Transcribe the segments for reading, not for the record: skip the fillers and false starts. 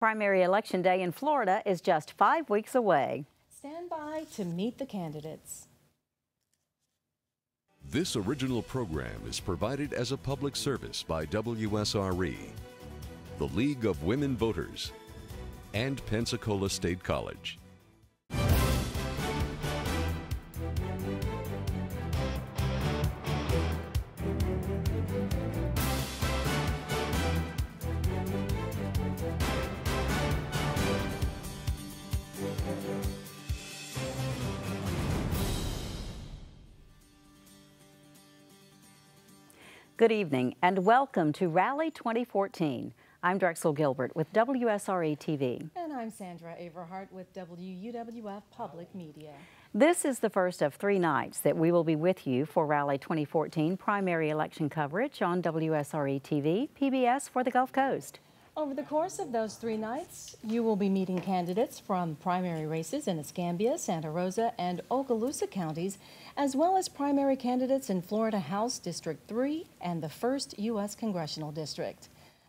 Primary Election Day in Florida is just 5 weeks away. Stand by to meet the candidates. This original program is provided as a public service by WSRE, the League of Women Voters, and Pensacola State College. Good evening and welcome to Rally 2014. I'm Drexel Gilbert with WSRE TV. And I'm Sandra Averhart with WUWF Public Media. This is the first of 3 nights that we will be with you for Rally 2014 primary election coverage on WSRE TV, PBS for the Gulf Coast. Over the course of those 3 nights, you will be meeting candidates from primary races in Escambia, Santa Rosa, and Okaloosa counties, as well as primary candidates in Florida House District 3 and the 1st U.S. Congressional District.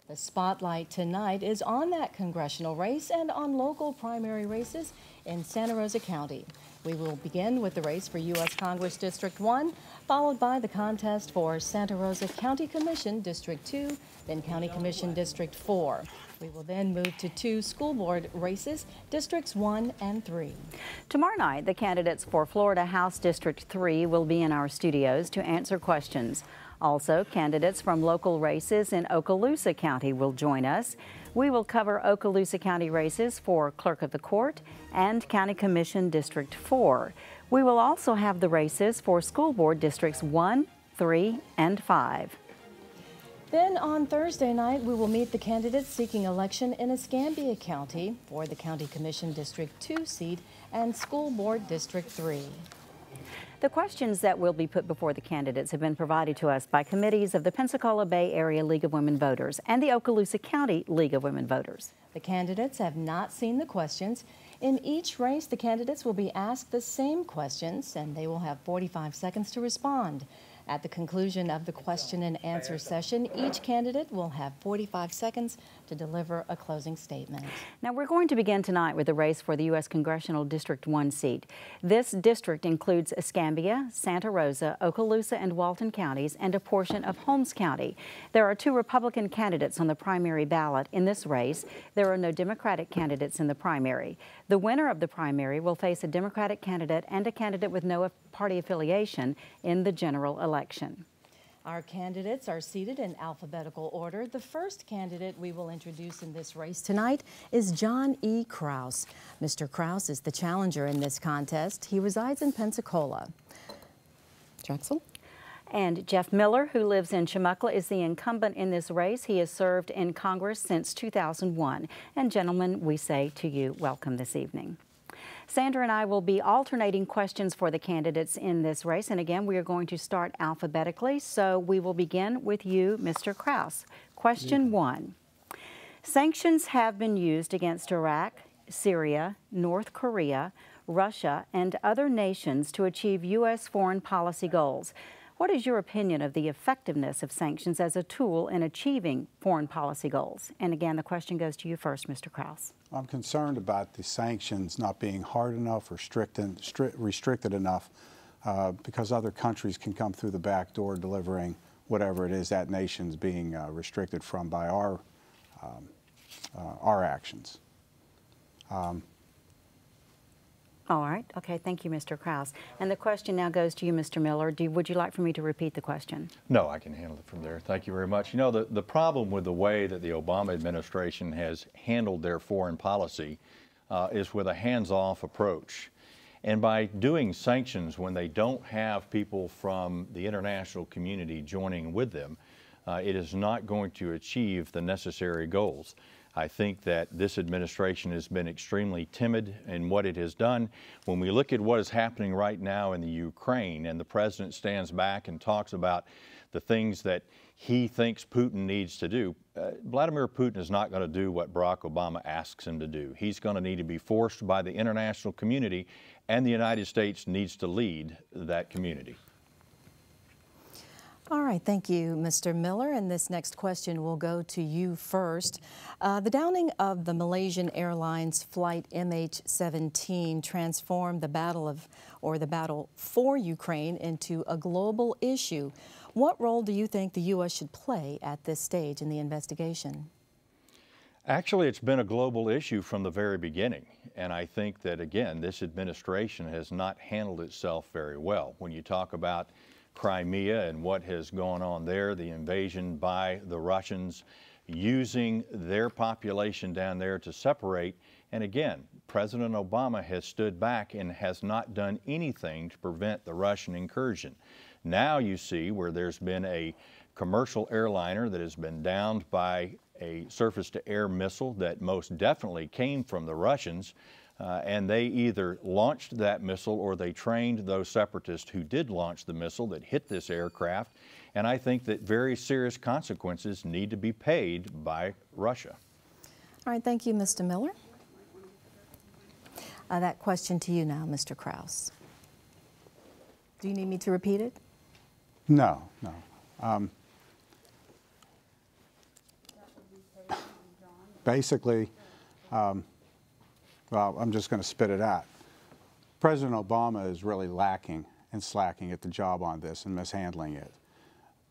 The spotlight tonight is on that congressional race and on local primary races in Santa Rosa County. We will begin with the race for U.S. Congress District 1, followed by the contest for Santa Rosa County Commission District 2, then County Commission District 4. We will then move to 2 school board races, Districts 1 and 3. Tomorrow night, the candidates for Florida House District 3 will be in our studios to answer questions. Also, candidates from local races in Okaloosa County will join us. We will cover Okaloosa County races for Clerk of the Court and County Commission District 4. We will also have the races for School Board Districts 1, 3, and 5. Then on Thursday night, we will meet the candidates seeking election in Escambia County for the County Commission District 2 seat and School Board District 3. The questions that will be put before the candidates have been provided to us by committees of the Pensacola Bay Area League of Women Voters and the Okaloosa County League of Women Voters. The candidates have not seen the questions. In each race, the candidates will be asked the same questions, and they will have 45 seconds to respond. At the conclusion of the question and answer session, each candidate will have 45 seconds to deliver a closing statement. Now, we're going to begin tonight with the race for the U.S. Congressional District 1 seat. This district includes Escambia, Santa Rosa, Okaloosa, and Walton counties, and a portion of Holmes County. There are 2 Republican candidates on the primary ballot in this race. There are no Democratic candidates in the primary. The winner of the primary will face a Democratic candidate and a candidate with no party affiliation in the general election. Our candidates are seated in alphabetical order. The first candidate we will introduce in this race tonight is John E. Kraus. Mr. Kraus is the challenger in this contest. He resides in Pensacola. Drexel? And Jeff Miller, who lives in Chumuckla, is the incumbent in this race. He has served in Congress since 2001. And gentlemen, we say to you, welcome this evening. Sandra and I will be alternating questions for the candidates in this race. And again, we are going to start alphabetically. So we will begin with you, Mr. Kraus. Question 1. Sanctions have been used against Iraq, Syria, North Korea, Russia, and other nations to achieve U.S. foreign policy goals. What is your opinion of the effectiveness of sanctions as a tool in achieving foreign policy goals? And again, the question goes to you first, Mr. Kraus. I'm concerned about the sanctions not being hard enough or restricted enough because other countries can come through the back door delivering whatever it is that nation's being restricted from by our actions. All right. Okay. Thank you, Mr. Kraus. And the question now goes to you, Mr. Miller. Would you like for me to repeat the question? No, I can handle it from there. Thank you very much. You know, the problem with the way that the Obama administration has handled their foreign policy is with a hands-off approach. And by doing sanctions when they don't have people from the international community joining with them, it is not going to achieve the necessary goals. I think that this administration has been extremely timid in what it has done. When we look at what is happening right now in the Ukraine and the president stands back and talks about the things that he thinks Putin needs to do, Vladimir Putin is not going to do what Barack Obama asks him to do. He's going to need to be forced by the international community, and the United States needs to lead that community. All right, thank you, Mr. Miller. And this next question will go to you first. The downing of the Malaysian Airlines flight MH17 transformed the battle for Ukraine into a global issue. What role do you think the U.S. should play at this stage in the investigation? Actually, it's been a global issue from the very beginning. And I think that, again, this administration has not handled itself very well. When you talk about Crimea and what has gone on there, the invasion by the Russians, using their population down there to separate. And again, President Obama has stood back and has not done anything to prevent the Russian incursion. Now you see where there's been a commercial airliner that has been downed by a surface-to-air missile that most definitely came from the Russians. And they either launched that missile or they trained those separatists who did launch the missile that hit this aircraft. And I think that very serious consequences need to be paid by Russia. All right, thank you, Mr. Miller. That question to you now, Mr. Krause. Do you need me to repeat it? No. Basically, well, I'm just going to spit it out. President Obama is really lacking and slacking at the job on this and mishandling it.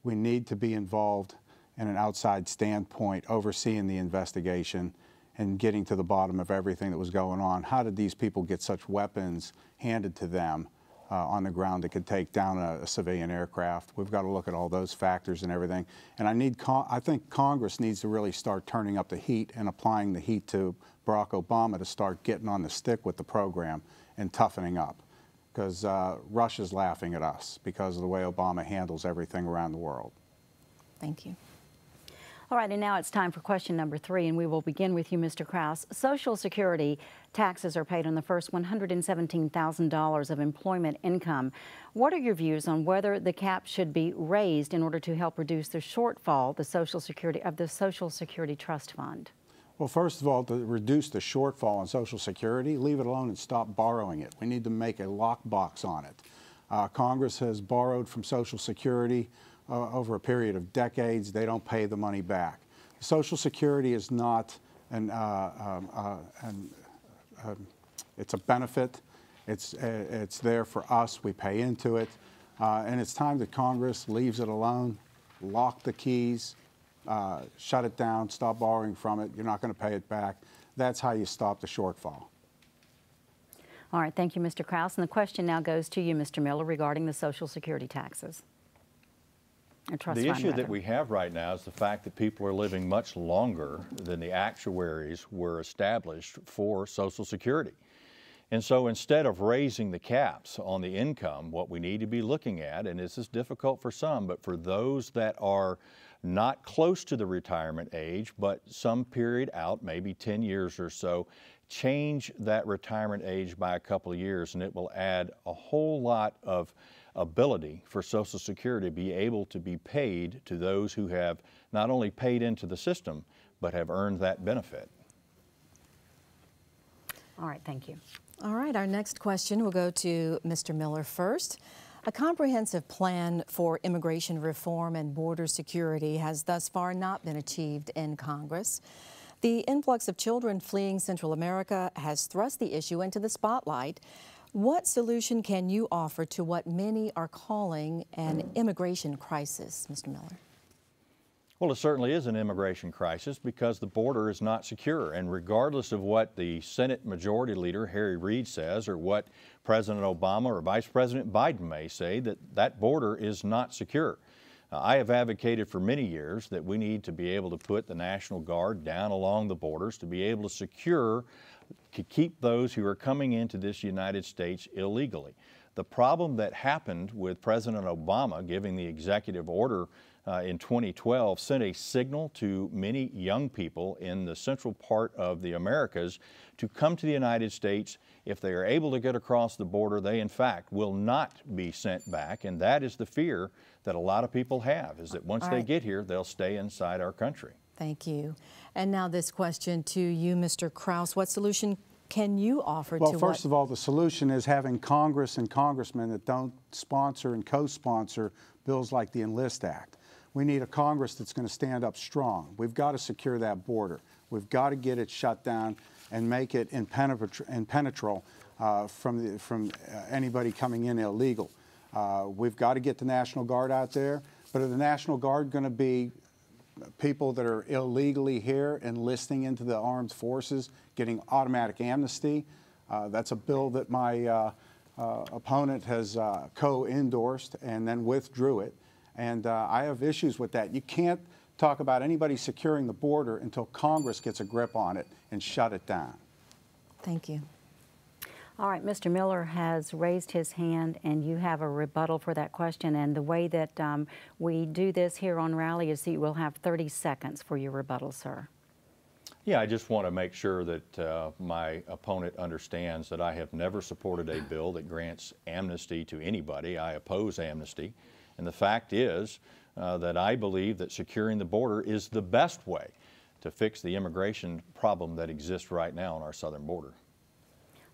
We need to be involved in an outside standpoint, overseeing the investigation and getting to the bottom of everything that was going on. How did these people get such weapons handed to them on the ground that could take down a civilian aircraft? We've got to look at all those factors and everything. And I think Congress needs to really start turning up the heat and applying the heat to Barack Obama to start getting on the stick with the program and toughening up. Because Russia's laughing at us because of the way Obama handles everything around the world. Thank you. All right, and now it's time for question number 3, and we will begin with you, Mr. Krause. Social Security taxes are paid on the first $117,000 of employment income. What are your views on whether the cap should be raised in order to help reduce the shortfall of the Social Security Trust Fund? Well, first of all, to reduce the shortfall on Social Security, leave it alone and stop borrowing it. We need to make a lockbox on it. Congress has borrowed from Social Security over a period of decades. They don't pay the money back. Social Security is not it's a benefit. It's there for us. We pay into it. And it's time that Congress leaves it alone, lock the keys, shut it down, stop borrowing from it. You're not going to pay it back. That's how you stop the shortfall. All right, thank you, Mr. Krause. And the question now goes to you, Mr. Miller, regarding the Social Security taxes. The issue that we have right now is the fact that people are living much longer than the actuaries were established for Social Security. And so instead of raising the caps on the income, what we need to be looking at, and this is difficult for some, but for those that are not close to the retirement age, but some period out, maybe 10 years or so, change that retirement age by a couple of years, and it will add a whole lot of ability for Social Security to be able to be paid to those who have not only paid into the system, but have earned that benefit. All right, thank you. All right, our next question will go to Mr. Miller first. A comprehensive plan for immigration reform and border security has thus far not been achieved in Congress. The influx of children fleeing Central America has thrust the issue into the spotlight. What solution can you offer to what many are calling an immigration crisis, Mr. Miller? Well, it certainly is an immigration crisis because the border is not secure. And regardless of what the Senate Majority Leader, Harry Reid, says, or what President Obama or Vice President Biden may say, that border is not secure. I have advocated for many years that we need to be able to put the National Guard down along the borders to be able to keep those who are coming into this United States illegally. The problem that happened with President Obama giving the executive order in 2012 sent a signal to many young people in the central part of the Americas to come to the United States. If they are able to get across the border, they in fact will not be sent back, and that is the fear that a lot of people have, is that once they get here, they'll stay inside our country. Thank you. And now this question to you, Mr. Krause. What solution can you offer well, to first of all, the solution is having Congress and congressmen that don't sponsor and co-sponsor bills like the Enlist Act. We need a Congress that's going to stand up strong. We've got to secure that border. We've got to get it shut down and make it impenetrable from anybody coming in illegal. We've got to get the National Guard out there, but are the National Guard going to be people that are illegally here enlisting into the armed forces, getting automatic amnesty? That's a bill that my opponent has co-endorsed and then withdrew it. And I have issues with that. You can't talk about anybody securing the border until Congress gets a grip on it and shut it down. Thank you. All right, Mr. Miller has raised his hand, and you have a rebuttal for that question. And the way that we do this here on Rally is that you will have 30 seconds for your rebuttal, sir. Yeah, I just want to make sure that my opponent understands that I have never supported a bill that grants amnesty to anybody. I oppose amnesty. And the fact is that I believe that securing the border is the best way to fix the immigration problem that exists right now on our southern border.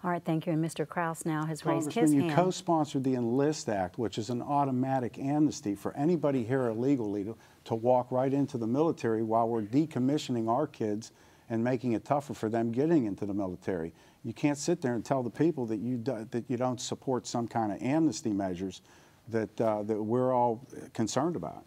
All right, thank you. And Mr. Kraus now has raised his Congressman, hand. you co-sponsored the Enlist Act, which is an automatic amnesty for anybody here illegally to walk right into the military while we're decommissioning our kids and making it tougher for them getting into the military. You can't sit there and tell the people that you don't support some kind of amnesty measures that we're all concerned about.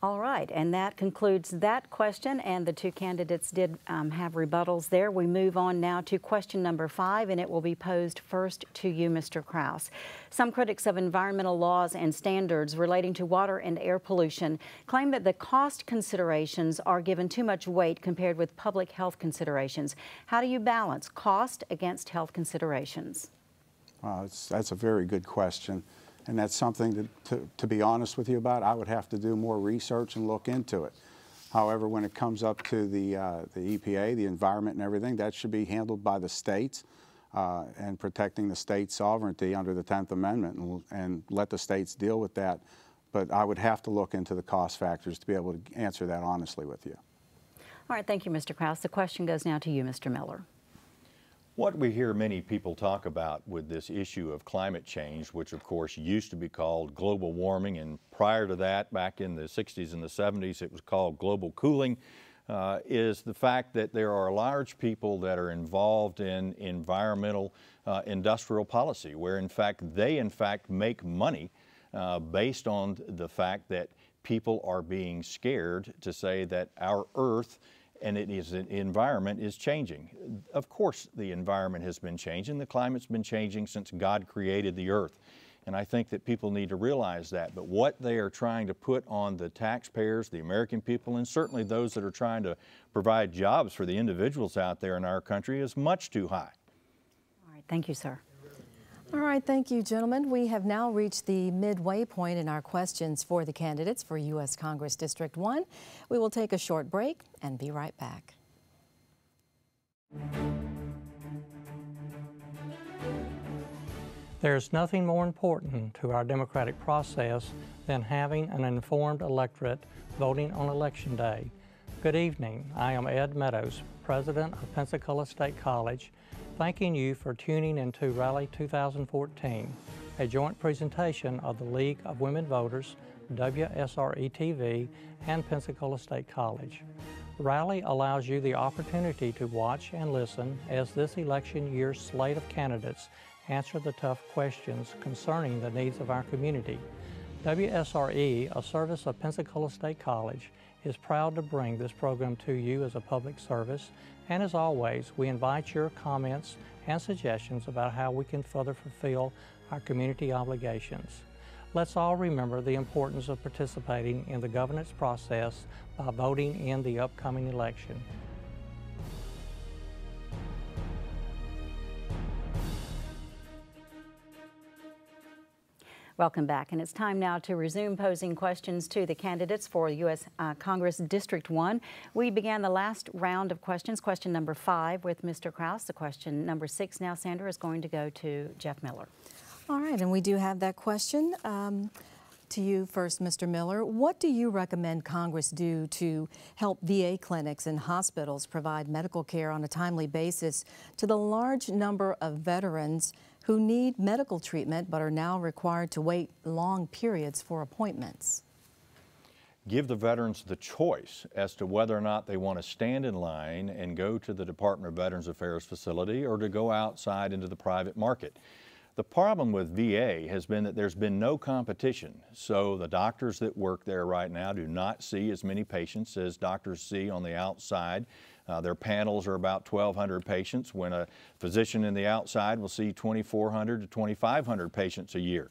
All right, and that concludes that question, and the two candidates did have rebuttals there. We move on now to question number 5, and it will be posed first to you, Mr. Kraus. Some critics of environmental laws and standards relating to water and air pollution claim that the cost considerations are given too much weight compared with public health considerations. How do you balance cost against health considerations? That's a very good question. And that's something to be honest with you about, I would have to do more research and look into it. However, when it comes up to the EPA, the environment and everything, that should be handled by the states and protecting the state's sovereignty under the 10th Amendment and let the states deal with that. But I would have to look into the cost factors to be able to answer that honestly with you. All right, thank you, Mr. Kraus. The question goes now to you, Mr. Miller. What we hear many people talk about with this issue of climate change, which of course used to be called global warming, and prior to that, back in the 60s and the 70s, it was called global cooling, is the fact that there are large people that are involved in environmental industrial policy, where in fact they make money based on the fact that people are being scared to say that our Earth and environment is changing. Of course the environment has been changing, the climate's been changing since God created the earth. And I think that people need to realize that. But what they are trying to put on the taxpayers, the American people, and certainly those that are trying to provide jobs for the individuals out there in our country is much too high. All right, thank you, sir. All right, thank you, gentlemen. We have now reached the midway point in our questions for the candidates for U.S. Congress District 1. We will take a short break and be right back. There's nothing more important to our democratic process than having an informed electorate voting on Election Day. Good evening. I am Ed Meadows, President of Pensacola State College, thanking you for tuning into Rally 2014, a joint presentation of the League of Women Voters, WSRE TV, and Pensacola State College. Rally allows you the opportunity to watch and listen as this election year's slate of candidates answer the tough questions concerning the needs of our community. WSRE, a service of Pensacola State College, is proud to bring this program to you as a public service, and as always, we invite your comments and suggestions about how we can further fulfill our community obligations. Let's all remember the importance of participating in the governance process by voting in the upcoming election. Welcome back, and it's time now to resume posing questions to the candidates for U.S. Congress District 1. We began the last round of questions, question number 5 with Mr. Kraus. The question number 6 now, Sandra, is going to go to Jeff Miller. All right, and we do have that question. To you first, Mr. Miller. What do you recommend Congress do to help VA clinics and hospitals provide medical care on a timely basis to the large number of veterans who need medical treatment but are now required to wait long periods for appointments? Give the veterans the choice as to whether or not they want to stand in line and go to the Department of Veterans Affairs facility or to go outside into the private market. The problem with VA has been that there's been no competition, so the doctors that work there right now do not see as many patients as doctors see on the outside. Their panels are about 1,200 patients when a physician in the outside will see 2,400 to 2,500 patients a year.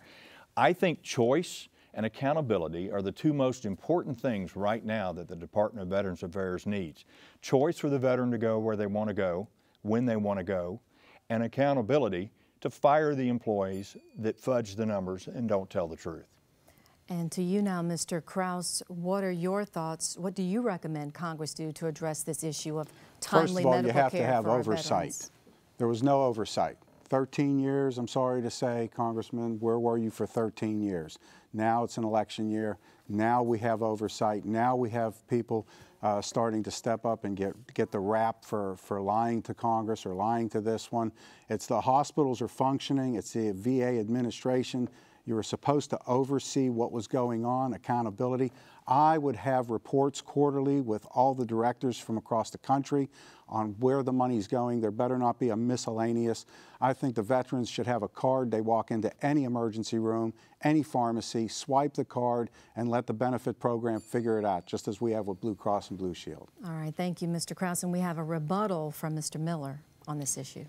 I think choice and accountability are the two most important things right now that the Department of Veterans Affairs needs. Choice for the veteran to go where they want to go, when they want to go, and accountability to fire the employees that fudge the numbers and don't tell the truth. And to you now, Mr. Krause, what are your thoughts? What do you recommend Congress do to address this issue of timely medical care for our veterans? First of all, you have to have oversight. There was no oversight. 13 years, I'm sorry to say, Congressman, where were you for 13 years? Now it's an election year. Now we have oversight. Now we have people starting to step up and get the rap for lying to Congress or lying to this one. It's the hospitals are functioning. It's the VA administration. You were supposed to oversee what was going on, accountability. I would have reports quarterly with all the directors from across the country on where the money's going. There better not be a miscellaneous. I think the veterans should have a card. They walk into any emergency room, any pharmacy, swipe the card, and let the benefit program figure it out, just as we have with Blue Cross and Blue Shield. All right, thank you, Mr. Krause. And we have a rebuttal from Mr. Miller on this issue.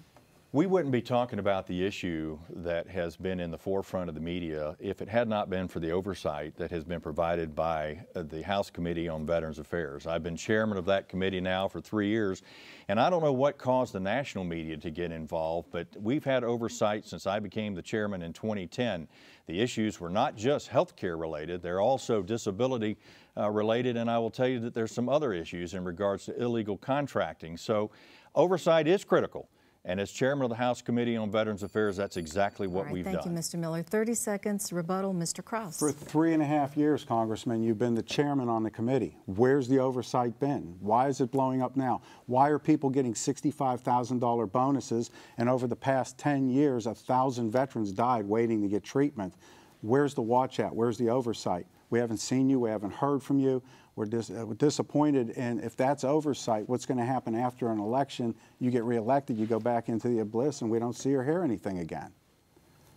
We wouldn't be talking about the issue that has been in the forefront of the media if it had not been for the oversight that has been provided by the House Committee on Veterans Affairs. I've been chairman of that committee now for 3 years, and I don't know what caused the national media to get involved, but we've had oversight since I became the chairman in 2010. The issues were not just health care related, they're also disability related, and I will tell you that there's some other issues in regards to illegal contracting. So oversight is critical. And as chairman of the House Committee on Veterans Affairs, that's exactly what we've done. Thank you, Mr. Miller. 30 seconds rebuttal, Mr. Krause. For 3.5 years, Congressman, you've been the chairman on the committee. Where's the oversight been? Why is it blowing up now? Why are people getting $65,000 bonuses? And over the past 10 years, 1,000 veterans died waiting to get treatment. Where's the watch at? Where's the oversight? We haven't seen you. We haven't heard from you. We're disappointed, and if that's oversight, what's going to happen after an election? You get reelected, you go back into the abyss, and we don't see or hear anything again.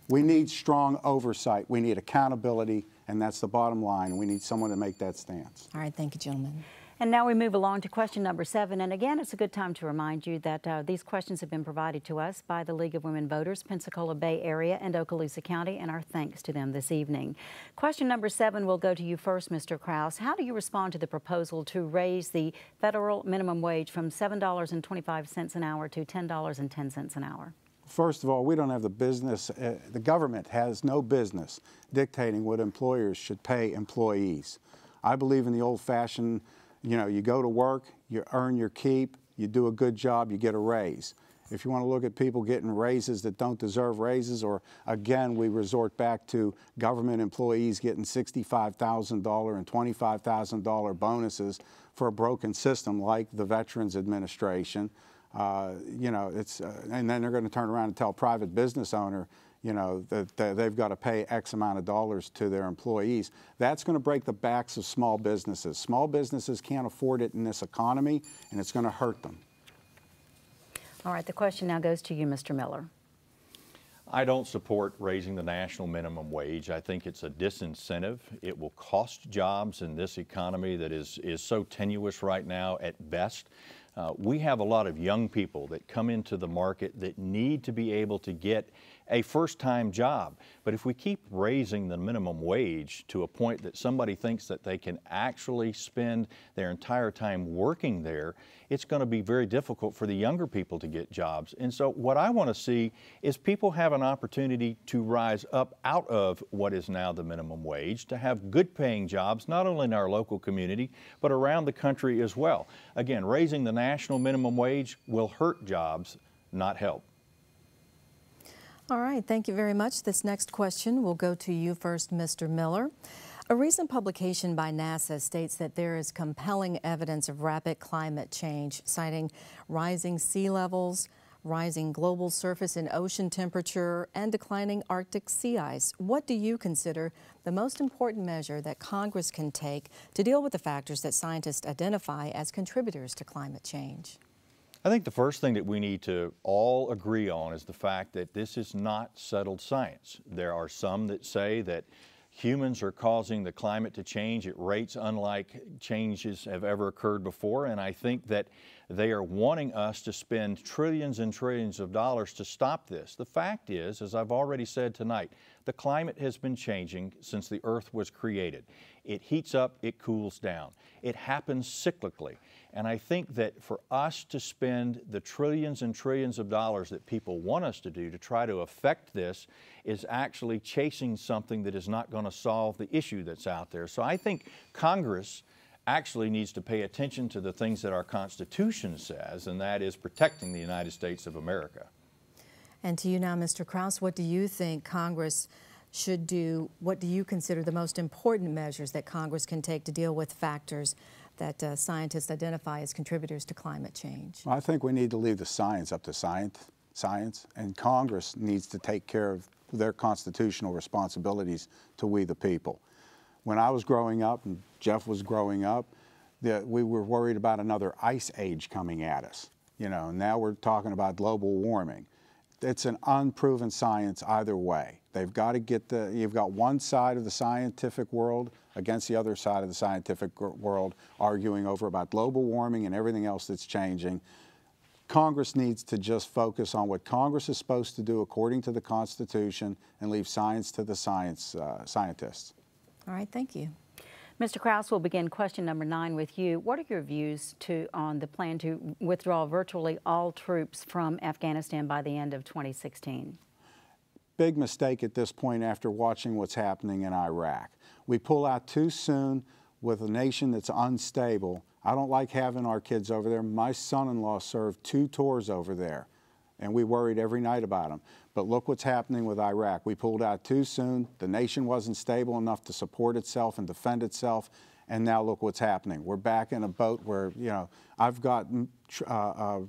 We need strong oversight. We need accountability, and that's the bottom line. We need someone to make that stance. All right, thank you, gentlemen. And now we move along to question number 7. And again, it's a good time to remind you that these questions have been provided to us by the League of Women Voters, Pensacola Bay Area and Okaloosa County, and our thanks to them this evening. Question number 7 will go to you first, Mr. Krause. How do you respond to the proposal to raise the federal minimum wage from $7.25 an hour to $10.10 an hour? First of all, we don't have the business, the government has no business dictating what employers should pay employees. I believe in the old-fashioned, you go to work, you earn your keep, you do a good job, you get a raise. If you want to look at people getting raises that don't deserve raises, or again, we resort back to government employees getting $65,000 and $25,000 bonuses for a broken system like the Veterans Administration, and then they're going to turn around and tell a private business owner, that they've got to pay X amount of dollars to their employees. That's going to break the backs of small businesses. Small businesses can't afford it in this economy, and it's going to hurt them. All right, the question now goes to you, Mr. Miller. I don't support raising the national minimum wage. I think it's a disincentive. It will cost jobs in this economy that is so tenuous right now at best. We have a lot of young people that come into the market that need to be able to get a first-time job. But if we keep raising the minimum wage to a point that somebody thinks that they can actually spend their entire time working there, it's going to be very difficult for the younger people to get jobs. And so what I want to see is people have an opportunity to rise up out of what is now the minimum wage, to have good-paying jobs, not only in our local community, but around the country as well. Again, raising the national minimum wage will hurt jobs, not help. All right, thank you very much. This next question will go to you first, Mr. Miller. A recent publication by NASA states that there is compelling evidence of rapid climate change, citing rising sea levels, rising global surface and ocean temperature, and declining Arctic sea ice. What do you consider the most important measure that Congress can take to deal with the factors that scientists identify as contributors to climate change? I think the first thing that we need to all agree on is the fact that this is not settled science. There are some that say that humans are causing the climate to change at rates unlike changes have ever occurred before, and I think that they are wanting us to spend trillions and trillions of dollars to stop this. The fact is, as I've already said tonight, the climate has been changing since the Earth was created. It heats up, it cools down. It happens cyclically. And I think that for us to spend the trillions and trillions of dollars that people want us to do to try to affect this is actually chasing something that is not going to solve the issue that's out there. So I think Congress actually needs to pay attention to the things that our Constitution says, and that is protecting the United States of America. And to you now, Mr. Krause, what do you think Congress should do? What do you consider the most important measures that Congress can take to deal with factors that scientists identify as contributors to climate change? Well, I think we need to leave the science up to science, and Congress needs to take care of their constitutional responsibilities to we the people. When I was growing up and Jeff was growing up, we were worried about another ice age coming at us. You know, now we're talking about global warming. It's an unproven science either way. They've got to get you've got one side of the scientific world against the other side of the scientific world arguing over about global warming and everything else that's changing. Congress needs to just focus on what Congress is supposed to do according to the Constitution and leave science to the scientists. All right, thank you. Mr. Krause, we'll begin question number 9 with you. What are your views on the plan to withdraw virtually all troops from Afghanistan by the end of 2016? Big mistake at this point after watching what's happening in Iraq. We pull out too soon with a nation that's unstable. I don't like having our kids over there. My son-in-law served 2 tours over there, and we worried every night about him. But look what's happening with Iraq. We pulled out too soon. The nation wasn't stable enough to support itself and defend itself, and now look what's happening. We're back in a boat where, you know, I've got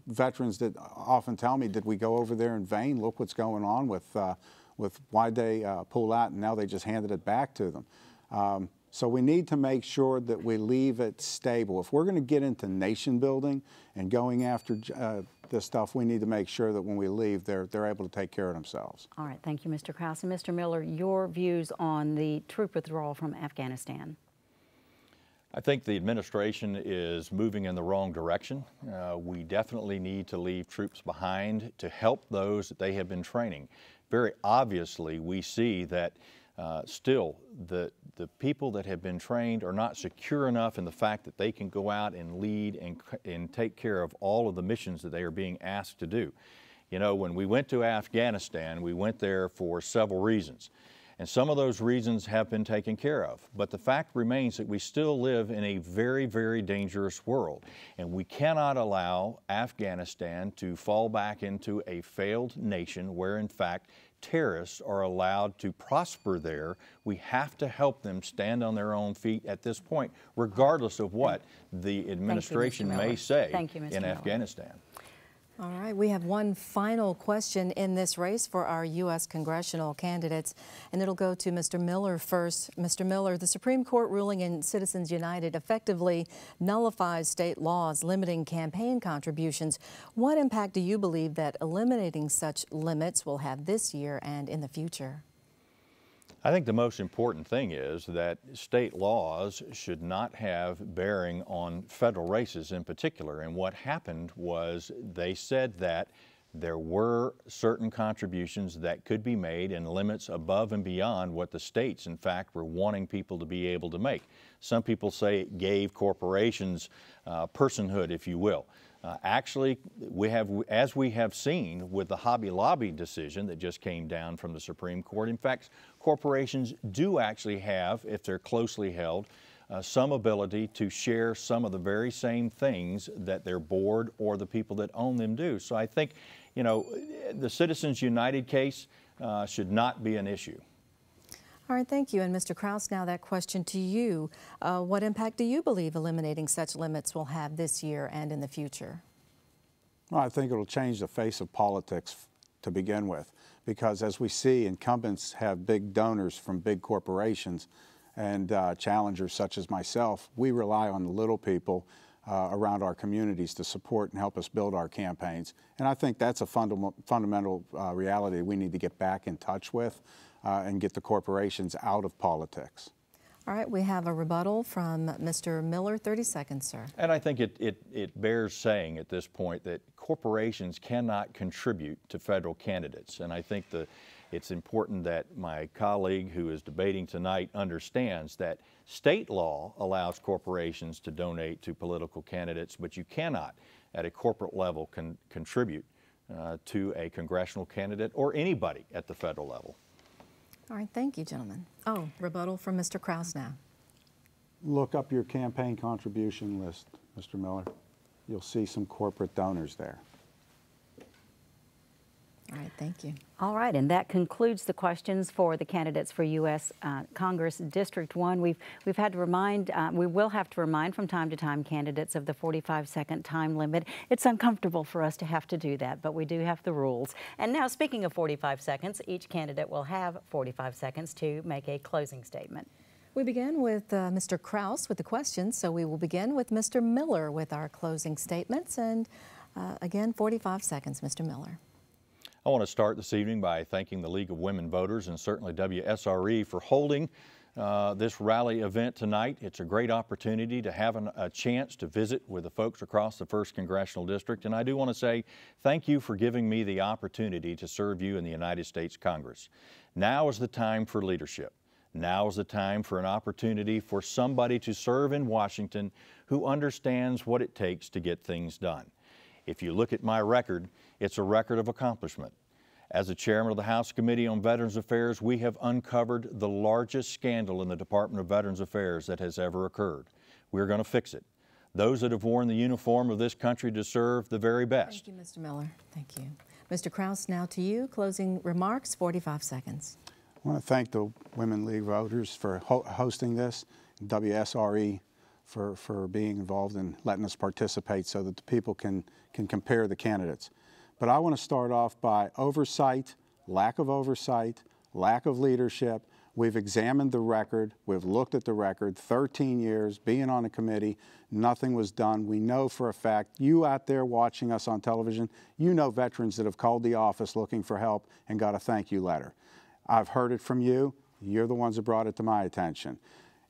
veterans that often tell me, did we go over there in vain? Look what's going on with why they pull out, and now they just handed it back to them. So we need to make sure that we leave it stable. If we're going to get into nation building and going after this stuff, we need to make sure that when we leave, they're able to take care of themselves. All right, thank you, Mr. Krause. And Mr. Miller, your views on the troop withdrawal from Afghanistan? I think the administration is moving in the wrong direction. We definitely need to leave troops behind to help those that they have been training. Very obviously, we see that still the people that have been trained are not secure enough in the fact that they can go out and lead and take care of all of the missions that they are being asked to do. You know, when we went to Afghanistan, we went there for several reasons. And some of those reasons have been taken care of. But the fact remains that we still live in a very, very dangerous world. And we cannot allow Afghanistan to fall back into a failed nation where, in fact, terrorists are allowed to prosper there. We have to help them stand on their own feet at this point, regardless of what the administration may say in Afghanistan. All right, we have one final question in this race for our U.S. congressional candidates, and it'll go to Mr. Miller first. Mr. Miller, the Supreme Court ruling in Citizens United effectively nullifies state laws limiting campaign contributions. What impact do you believe that eliminating such limits will have this year and in the future? I think the most important thing is that state laws should not have bearing on federal races in particular. And what happened was they said that there were certain contributions that could be made and limits above and beyond what the states, in fact, were wanting people to be able to make. Some people say it gave corporations personhood, if you will. Actually, as we have seen with the Hobby Lobby decision that just came down from the Supreme Court, in fact, corporations do actually have, if they're closely held, some ability to share some of the very same things that their board or the people that own them do. So I think, you know, the Citizens United case, should not be an issue. All right, thank you. And Mr. Kraus, now that question to you. What impact do you believe eliminating such limits will have this year and in the future? Well, I think it'll change the face of politics to begin with, because as we see, incumbents have big donors from big corporations, and challengers such as myself, we rely on the little people around our communities to support and help us build our campaigns. And I think that's a fundamental reality we need to get back in touch with and get the corporations out of politics. All right, we have a rebuttal from Mr. Miller. 30 seconds, sir. And I think it bears saying at this point that corporations cannot contribute to federal candidates. And I think it's important that my colleague who is debating tonight understands that state law allows corporations to donate to political candidates, but you cannot at a corporate level contribute to a congressional candidate or anybody at the federal level. All right, thank you, gentlemen. Oh, rebuttal from Mr. Kraus now. Look up your campaign contribution list, Mr. Miller. You'll see some corporate donors there. All right, thank you. All right, and that concludes the questions for the candidates for U.S. Congress District 1. We've had to remind, we will have to remind from time to time candidates of the 45-second time limit. It's uncomfortable for us to have to do that, but we do have the rules. And now, speaking of 45 seconds, each candidate will have 45 seconds to make a closing statement. We begin with Mr. Kraus with the questions, so we will begin with Mr. Miller with our closing statements. And again, 45 seconds, Mr. Miller. I want to start this evening by thanking the League of Women Voters and certainly WSRE for holding this rally event tonight. It's a great opportunity to have a chance to visit with the folks across the 1st Congressional District. And I do want to say thank you for giving me the opportunity to serve you in the United States Congress. Now is the time for leadership. Now is the time for an opportunity for somebody to serve in Washington who understands what it takes to get things done. If you look at my record, it's a record of accomplishment. As the chairman of the House Committee on Veterans Affairs, we have uncovered the largest scandal in the Department of Veterans Affairs that has ever occurred. We're going to fix it. Those that have worn the uniform of this country deserve the very best. Thank you, Mr. Miller. Thank you. Mr. Kraus, now to you. Closing remarks, 45 seconds. I want to thank the Women League voters for hosting this, WSRE for being involved and letting us participate so that the people can compare the candidates. But I want to start off by oversight, lack of oversight, lack of leadership. We've examined the record. We've looked at the record. 13 years being on a committee, nothing was done. We know for a fact, you out there watching us on television, you know veterans that have called the office looking for help and got a thank you letter. I've heard it from you. You're the ones that brought it to my attention.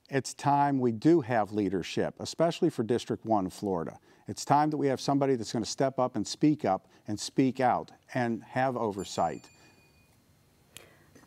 It's time we do have leadership, especially for District 1 of Florida. It's time that we have somebody that's going to step up and speak out and have oversight.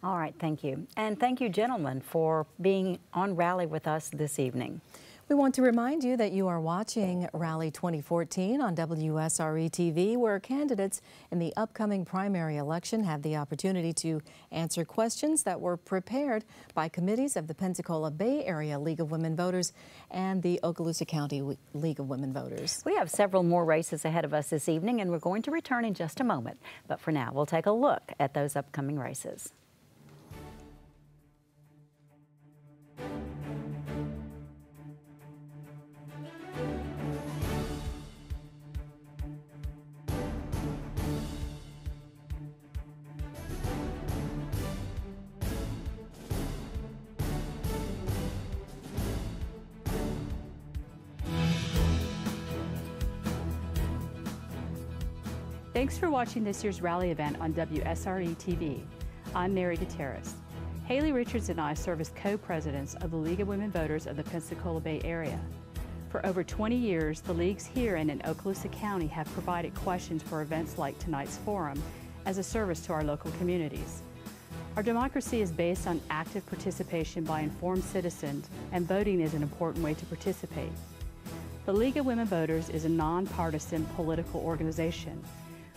All right, thank you. And thank you, gentlemen, for being on Rally with us this evening. We want to remind you that you are watching Rally 2014 on WSRE TV, where candidates in the upcoming primary election have the opportunity to answer questions that were prepared by committees of the Pensacola Bay Area League of Women Voters and the Okaloosa County League of Women Voters. We have several more races ahead of us this evening, and we're going to return in just a moment. But for now, we'll take a look at those upcoming races. Thanks for watching this year's rally event on WSRE TV. I'm Mary Gutierrez. Haley Richards and I serve as co-presidents of the League of Women Voters of the Pensacola Bay Area. For over 20 years, the leagues here and in Okaloosa County have provided questions for events like tonight's forum as a service to our local communities. Our democracy is based on active participation by informed citizens, and voting is an important way to participate. The League of Women Voters is a nonpartisan political organization,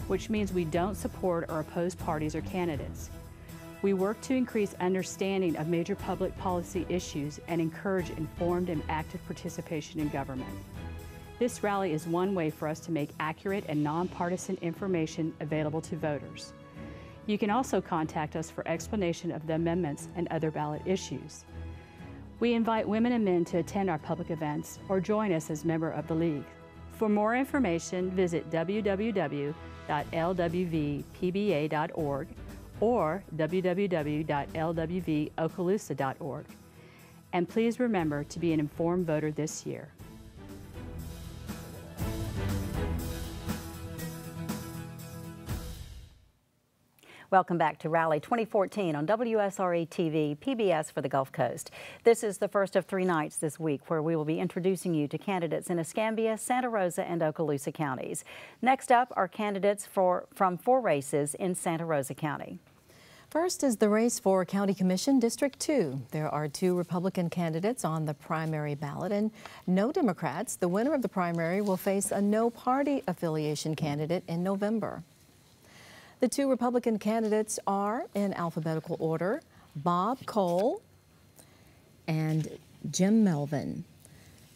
which means we don't support or oppose parties or candidates. We work to increase understanding of major public policy issues and encourage informed and active participation in government. This rally is one way for us to make accurate and nonpartisan information available to voters. You can also contact us for explanation of the amendments and other ballot issues. We invite women and men to attend our public events or join us as member of the League. For more information, visit www.lwvpba.org or www.lwvokaloosa.org. And please remember to be an informed voter this year. Welcome back to Rally 2014 on WSRE TV, PBS for the Gulf Coast. This is the first of 3 nights this week where we will be introducing you to candidates in Escambia, Santa Rosa, and Okaloosa counties. Next up are candidates from 4 races in Santa Rosa County. First is the race for County Commission District 2. There are 2 Republican candidates on the primary ballot and no Democrats. The winner of the primary will face a no-party affiliation candidate in November. The 2 Republican candidates are, in alphabetical order, Bob Cole and Jim Melvin.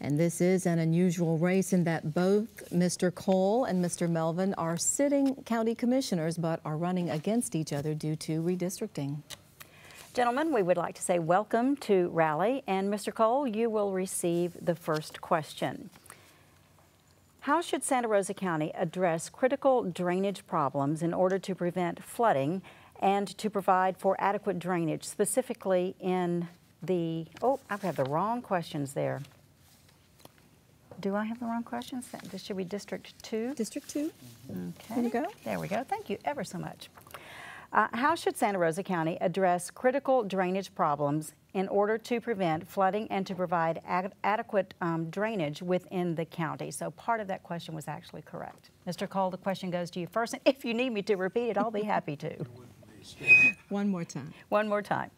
And this is an unusual race in that both Mr. Cole and Mr. Melvin are sitting county commissioners but are running against each other due to redistricting. Gentlemen, we would like to say welcome to Rally, and Mr. Cole, you will receive the first question. How should Santa Rosa County address critical drainage problems in order to prevent flooding and to provide for adequate drainage, specifically in the, oh, I've had the wrong questions there. Do I have the wrong questions? This should be District 2? District 2. Okay. Here we go. There we go. Thank you ever so much. How should Santa Rosa County address critical drainage problems in order to prevent flooding and to provide adequate drainage within the county? So part of that question was actually correct. Mr. Cole, the question goes to you first, and if you need me to repeat it, I'll be happy to. One more time. One more time.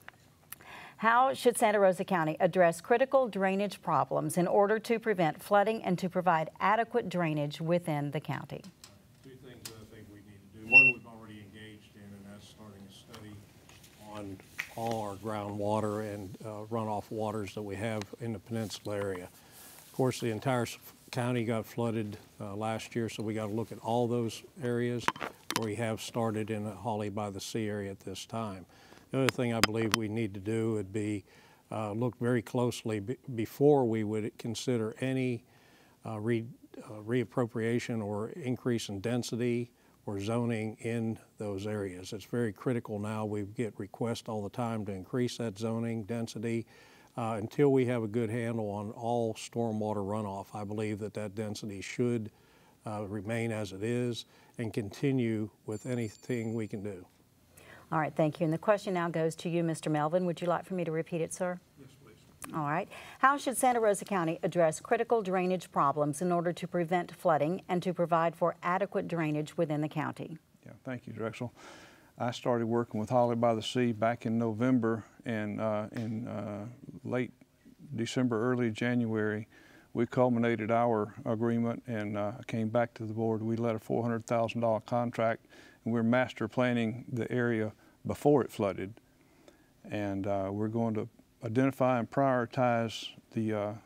How should Santa Rosa County address critical drainage problems in order to prevent flooding and to provide adequate drainage within the county? 2 things that I think we need to do. One, we've already engaged in, and that's starting a study on all our groundwater and runoff waters that we have in the peninsula area. Of course, the entire county got flooded last year, so we got to look at all those areas. We have started in the Hawley by the Sea area at this time. The other thing I believe we need to do would be look very closely before we would consider any reappropriation or increase in density or zoning in those areas. It's very critical now. We get requests all the time to increase that zoning density. Until we have a good handle on all stormwater runoff, I believe that that density should remain as it is and continue with anything we can do. All right, thank you. And the question now goes to you, Mr. Melvin. Would you like for me to repeat it, sir? Yes, please. All right. How should Santa Rosa County address critical drainage problems in order to prevent flooding and to provide for adequate drainage within the county? Yeah, thank you, Drexel. I started working with Hawley by the Sea back in November, and in late December, early January, we culminated our agreement and came back to the board. We let a $400,000 contract, and we're master planning the area before it flooded. And we're going to identify and prioritize the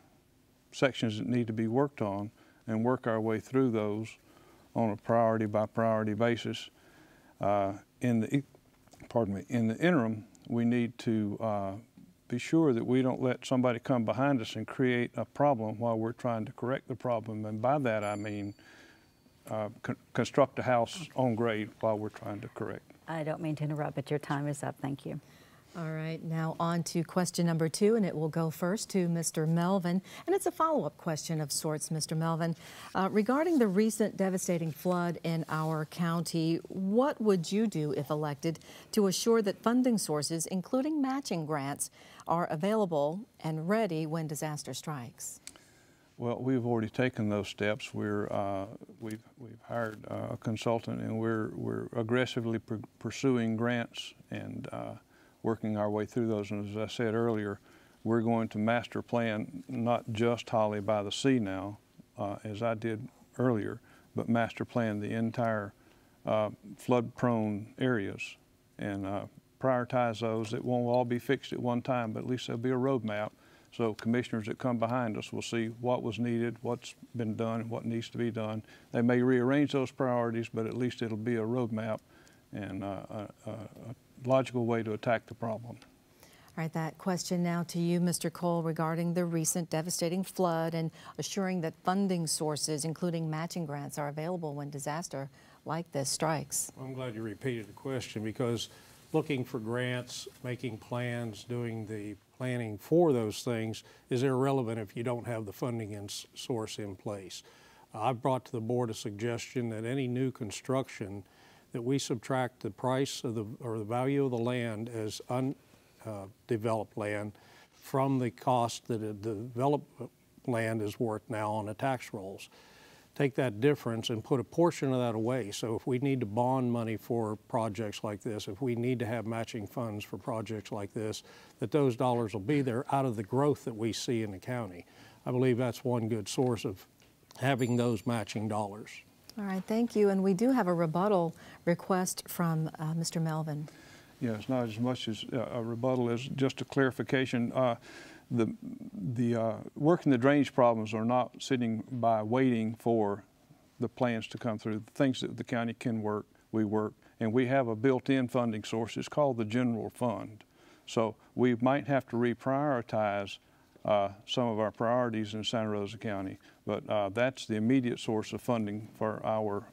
sections that need to be worked on and work our way through those on a priority by priority basis. In the interim, we need to be sure that we don't let somebody come behind us and create a problem while we're trying to correct the problem. And by that I mean construct a house on grade while we're trying to correct. I don't mean to interrupt, but your time is up. Thank you. All right, now on to question number 2, and it will go first to Mr. Melvin. And it's a follow-up question of sorts, Mr. Melvin. Regarding the recent devastating flood in our county, what would you do, if elected, to assure that funding sources, including matching grants, are available and ready when disaster strikes? Well, we've already taken those steps. We've hired a consultant, and we're aggressively pursuing grants and working our way through those. And as I said earlier, we're going to master plan not just Hawley by the Sea now, as I did earlier, but master plan the entire flood-prone areas and prioritize those. It won't all be fixed at one time, but at least there'll be a roadmap. So commissioners that come behind us will see what was needed, what's been done, and what needs to be done. They may rearrange those priorities, but at least it'll be a roadmap, and a logical way to attack the problem. All right, that question now to you, Mr. Cole, regarding the recent devastating flood and assuring that funding sources, including matching grants, are available when disaster like this strikes. I'm glad you repeated the question, because looking for grants, making plans, doing the planning for those things is irrelevant if you don't have the funding source in place. I've brought to the board a suggestion that any new construction, that we subtract the price of the value of the land as undeveloped land from the cost that a developed land is worth now on the tax rolls. Take that difference and put a portion of that away. So if we need to bond money for projects like this, if we need to have matching funds for projects like this, that those dollars will be there out of the growth that we see in the county. I believe that's one good source of having those matching dollars. All right, thank you. And we do have a rebuttal request from Mr. Melvin. Yeah, it's not as much as a rebuttal as just a clarification. Working the drainage problems are not sitting by waiting for the plans to come through. The things that the county can work, we work, and we have a built-in funding source. It's called the general fund. So we might have to reprioritize some of our priorities in Santa Rosa County, but that's the immediate source of funding for our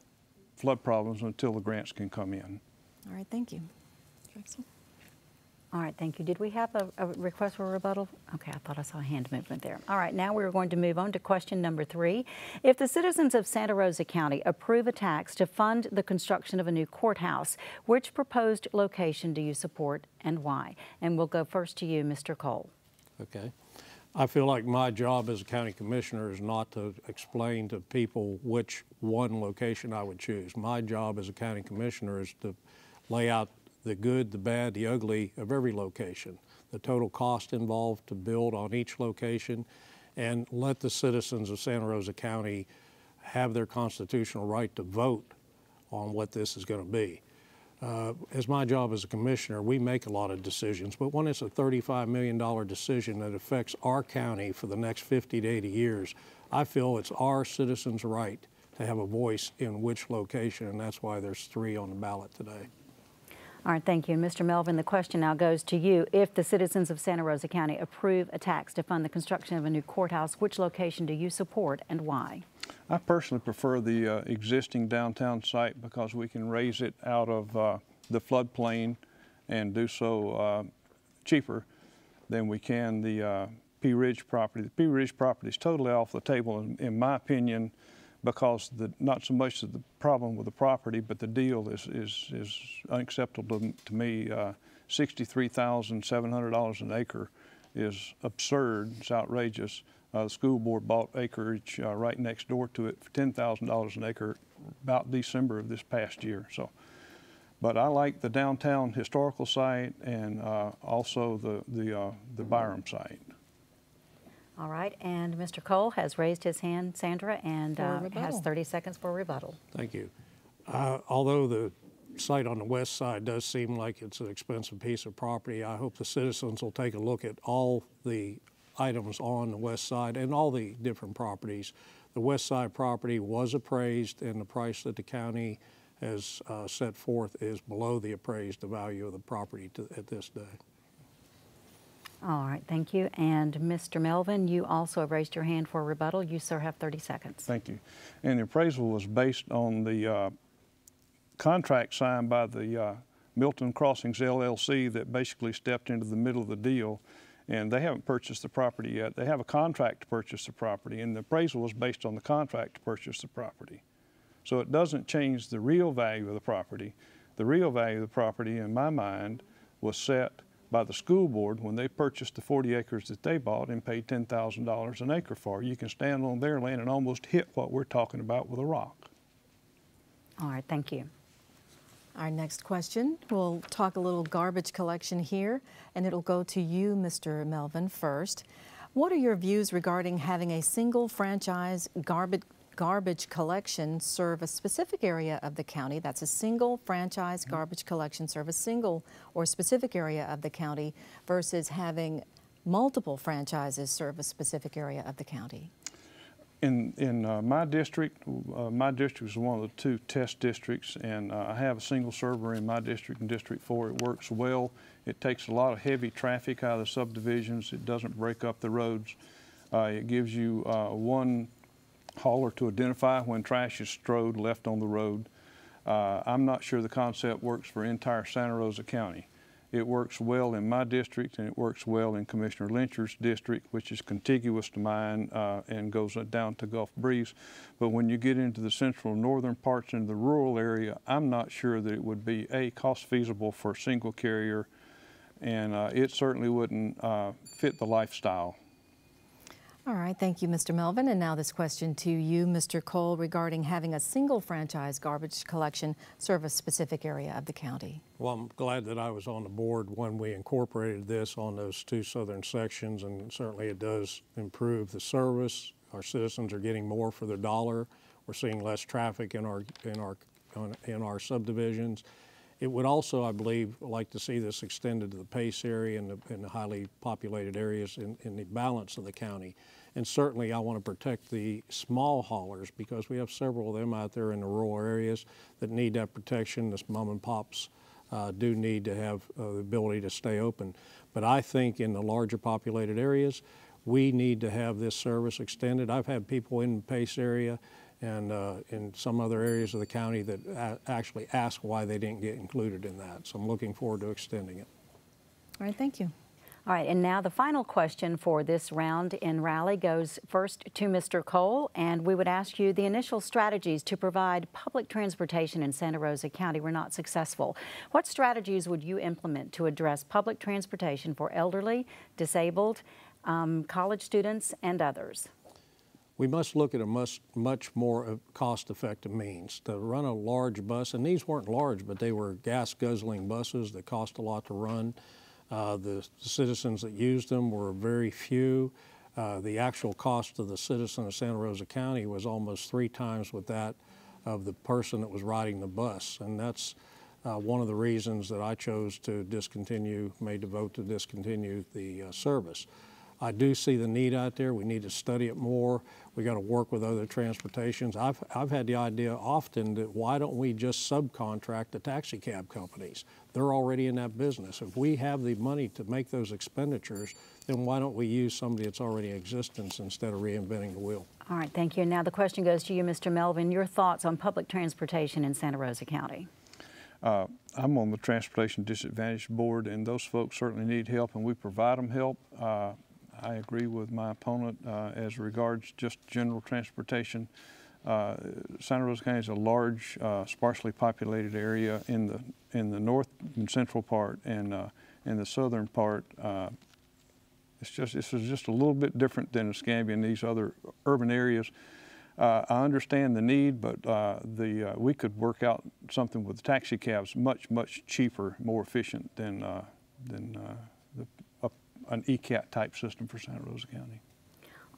flood problems until the grants can come in. All right, thank you. Jackson. All right, thank you. Did we have a request for a rebuttal? Okay, I thought I saw a hand movement there. All right, now we're going to move on to question number 3. If the citizens of Santa Rosa County approve a tax to fund the construction of a new courthouse, which proposed location do you support and why? And we'll go first to you, Mr. Cole. Okay. I feel like my job as a county commissioner is not to explain to people which one location I would choose. My job as a county commissioner is to lay out the good, the bad, the ugly of every location, the total cost involved to build on each location, and let the citizens of Santa Rosa County have their constitutional right to vote on what this is going to be. As my job as a commissioner, we make a lot of decisions, but when it's a $35 million decision that affects our county for the next 50 to 80 years, I feel it's our citizens' right to have a voice in which location, and that's why there's 3 on the ballot today. All right, thank you. And Mr. Melvin, the question now goes to you. If the citizens of Santa Rosa County approve a tax to fund the construction of a new courthouse, which location do you support and why? I personally prefer the existing downtown site because we can raise it out of the floodplain and do so cheaper than we can the P Ridge property. The P Ridge property is totally off the table in my opinion, because not so much the problem with the property, but the deal is unacceptable to me. $63,700 an acre is absurd. It's outrageous. The school board bought acreage right next door to it for $10,000 an acre about December of this past year. So, but I like the downtown historical site and also the Byram site. All right, and Mr. Cole has raised his hand, Sandra, and has 30 seconds for rebuttal. Thank you. Although the site on the west side does seem like it's an expensive piece of property, I hope the citizens will take a look at all the items on the west side and all the different properties. The west side property was appraised, and the price that the county has set forth is below the appraised value of the property at this day. All right, thank you. And Mr. Melvin, you also have raised your hand for rebuttal. You, sir, have 30 seconds. Thank you. And the appraisal was based on the contract signed by the Milton Crossings LLC that basically stepped into the middle of the deal, and they haven't purchased the property yet. They have a contract to purchase the property, and the appraisal was based on the contract to purchase the property. So it doesn't change the real value of the property. The real value of the property, in my mind, was set by the school board when they purchased the 40 acres that they bought and paid $10,000 an acre for. You can stand on their land and almost hit what we're talking about with a rock. All right, thank you. Our next question, we'll talk a little garbage collection here, and it'll go to you, Mr. Melvin, first. What are your views regarding having a single franchise garbage collection serve a specific area of the county? That's a single franchise garbage collection serve a single or specific area of the county versus having multiple franchises serve a specific area of the county. In my district is one of the 2 test districts, and I have a single server in my district, in District 4. It works well. It takes a lot of heavy traffic out of the subdivisions. It doesn't break up the roads. It gives you one hauler to identify when trash is strode left on the road. I'm not sure the concept works for entire Santa Rosa County. It works well in my district, and it works well in Commissioner Lyncher's district, which is contiguous to mine and goes down to Gulf Breeze. But when you get into the central northern parts into the rural area, I'm not sure that it would be cost feasible for a single carrier, and it certainly wouldn't fit the lifestyle. All right, thank you, Mr. Melvin. And now this question to you, Mr. Cole, regarding having a single franchise garbage collection serve a specific area of the county. Well, I'm glad that I was on the board when we incorporated this on those 2 southern sections, and certainly it does improve the service. Our citizens are getting more for their dollar. We're seeing less traffic in our subdivisions. It would also, I believe, like to see this extended to the Pace area and the highly populated areas in the balance of the county. And certainly I want to protect the small haulers, because we have several of them out there in the rural areas that need that protection. The mom and pops do need to have the ability to stay open. But I think in the larger populated areas, we need to have this service extended. I've had people in the Pace area and in some other areas of the county that actually ask why they didn't get included in that. So I'm looking forward to extending it. All right, thank you. All right, and now the final question for this round in Raleigh goes first to Mr. Cole, and we would ask you, the initial strategies to provide public transportation in Santa Rosa County were not successful. What strategies would you implement to address public transportation for elderly, disabled, college students, and others? We must look at a much more cost-effective means to run a large bus, and these weren't large, but they were gas-guzzling buses that cost a lot to run. The citizens that used them were very few. The actual cost of the citizen of Santa Rosa County was almost 3 times what that of the person that was riding the bus, and that's one of the reasons that I chose to made the vote to discontinue the service. I do see the need out there. We need to study it more. We got to work with other transportations. I've had the idea often that why don't we just subcontract the taxi cab companies? They're already in that business. If we have the money to make those expenditures, then why don't we use somebody that's already in existence instead of reinventing the wheel? All right, thank you. And now the question goes to you, Mr. Melvin. Your thoughts on public transportation in Santa Rosa County? I'm on the Transportation Disadvantaged Board, and those folks certainly need help, and we provide them help. I agree with my opponent as regards just general transportation. Santa Rosa County is a large, sparsely populated area in the north and central part, and in the southern part. This is just a little bit different than Escambia and these other urban areas. I understand the need, but we could work out something with taxi cabs much cheaper, more efficient than an ECAT type system for Santa Rosa County.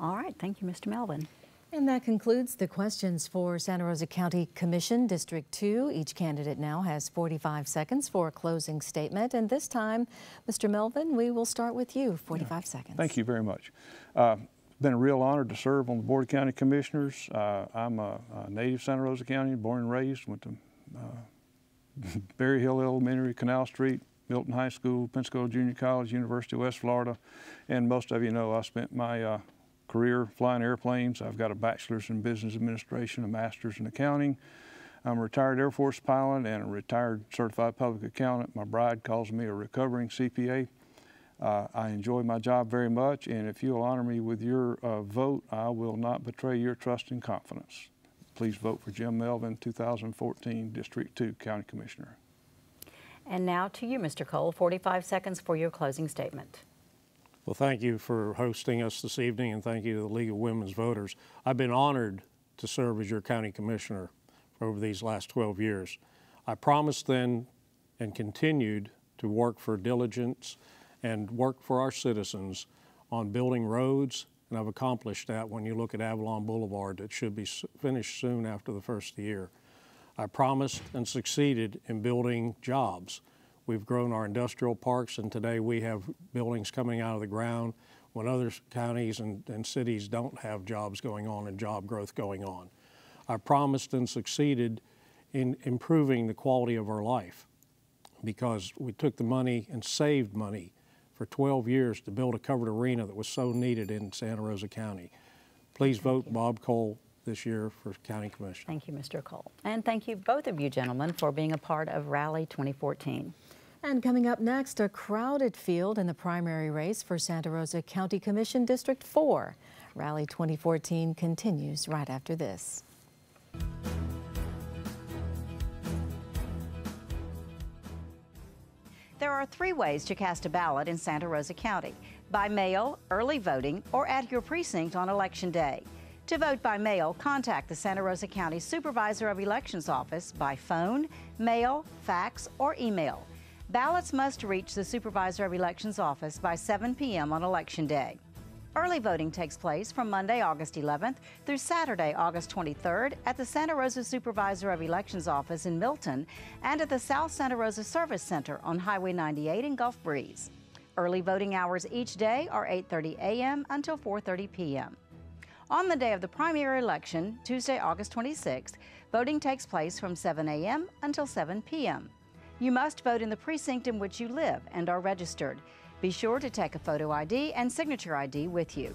All right, thank you, Mr. Melvin. And that concludes the questions for Santa Rosa County Commission District 2. Each candidate now has 45 seconds for a closing statement. And this time, Mr. Melvin, we will start with you, 45 seconds. Thank you very much. Been a real honor to serve on the Board of County Commissioners. I'm a native Santa Rosa County, born and raised, went to Berry Hill Elementary, Canal Street, Milton High School, Pensacola Junior College, University of West Florida, and most of you know I spent my career flying airplanes. I've got a bachelor's in business administration, a master's in accounting. I'm a retired Air Force pilot and a retired certified public accountant. My bride calls me a recovering CPA. I enjoy my job very much, and if you'll honor me with your vote, I will not betray your trust and confidence. Please vote for Jim Melvin, 2014 District 2 County Commissioner. And now to you, Mr. Cole, 45 seconds for your closing statement. Well, thank you for hosting us this evening, and thank you to the League of Women's Voters. I've been honored to serve as your county commissioner over these last 12 years. I promised then and continued to work for diligence and work for our citizens on building roads, and I've accomplished that when you look at Avalon Boulevard that should be finished soon after the first of the year. I promised and succeeded in building jobs. We've grown our industrial parks, and today we have buildings coming out of the ground when other counties and cities don't have jobs going on and job growth going on. I promised and succeeded in improving the quality of our life because we took the money and saved money for 12 years to build a covered arena that was so needed in Santa Rosa County. Please vote Bob Cole this year for County Commissioner. Thank you, Mr. Cole. And thank you, both of you gentlemen, for being a part of Rally 2014. And coming up next, a crowded field in the primary race for Santa Rosa County Commission District 4. Rally 2014 continues right after this. There are 3 ways to cast a ballot in Santa Rosa County: by mail, early voting, or at your precinct on Election Day. To vote by mail, contact the Santa Rosa County Supervisor of Elections office by phone, mail, fax, or email. Ballots must reach the Supervisor of Elections office by 7 p.m. on Election Day. Early voting takes place from Monday, August 11th through Saturday, August 23rd at the Santa Rosa Supervisor of Elections office in Milton and at the South Santa Rosa Service Center on Highway 98 in Gulf Breeze. Early voting hours each day are 8:30 a.m. until 4:30 p.m. On the day of the primary election, Tuesday, August 26th, voting takes place from 7 a.m. until 7 p.m. You must vote in the precinct in which you live and are registered. Be sure to take a photo ID and signature ID with you.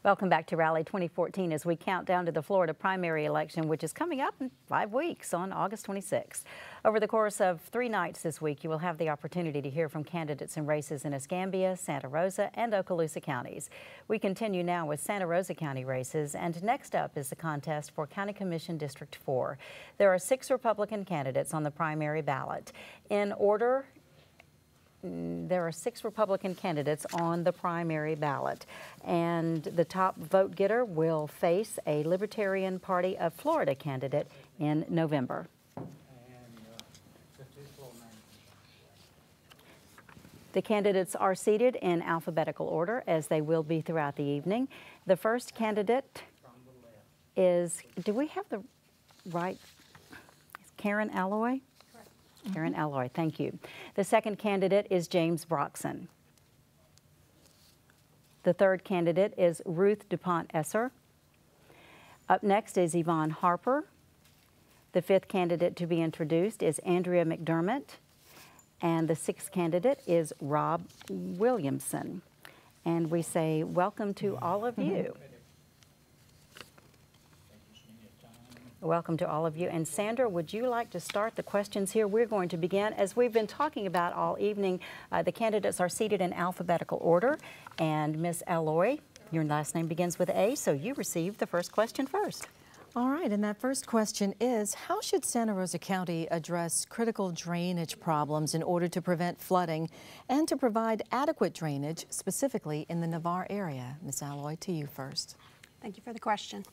Welcome back to Rally 2014 as we count down to the Florida primary election, which is coming up in 5 weeks on August 26th. Over the course of 3 nights this week, you will have the opportunity to hear from candidates in races in Escambia, Santa Rosa, and Okaloosa counties. We continue now with Santa Rosa County races, and next up is the contest for County Commission District 4. There are 6 Republican candidates on the primary ballot. In order, there are 6 Republican candidates on the primary ballot, and the top vote getter will face a Libertarian Party of Florida candidate in November. The candidates are seated in alphabetical order, as they will be throughout the evening. The first candidate is, do we have the right, Karen Alloy? Karen Alloy, thank you. The second candidate is James Broxson. The third candidate is Ruth DuPont Esser. Up next is Yvonne Harper. The fifth candidate to be introduced is Andrea McDermott. And the sixth candidate is Rob Williamson. And we say welcome to all of you. Welcome to all of you. And Sandra, would you like to start the questions here? We're going to begin, as we've been talking about all evening, the candidates are seated in alphabetical order. And Ms. Alloy, your last name begins with A, so you receive the first question first. All right, and that first question is, how should Santa Rosa County address critical drainage problems in order to prevent flooding and to provide adequate drainage, specifically in the Navarre area? Ms. Alloy, to you first. Thank you for the question.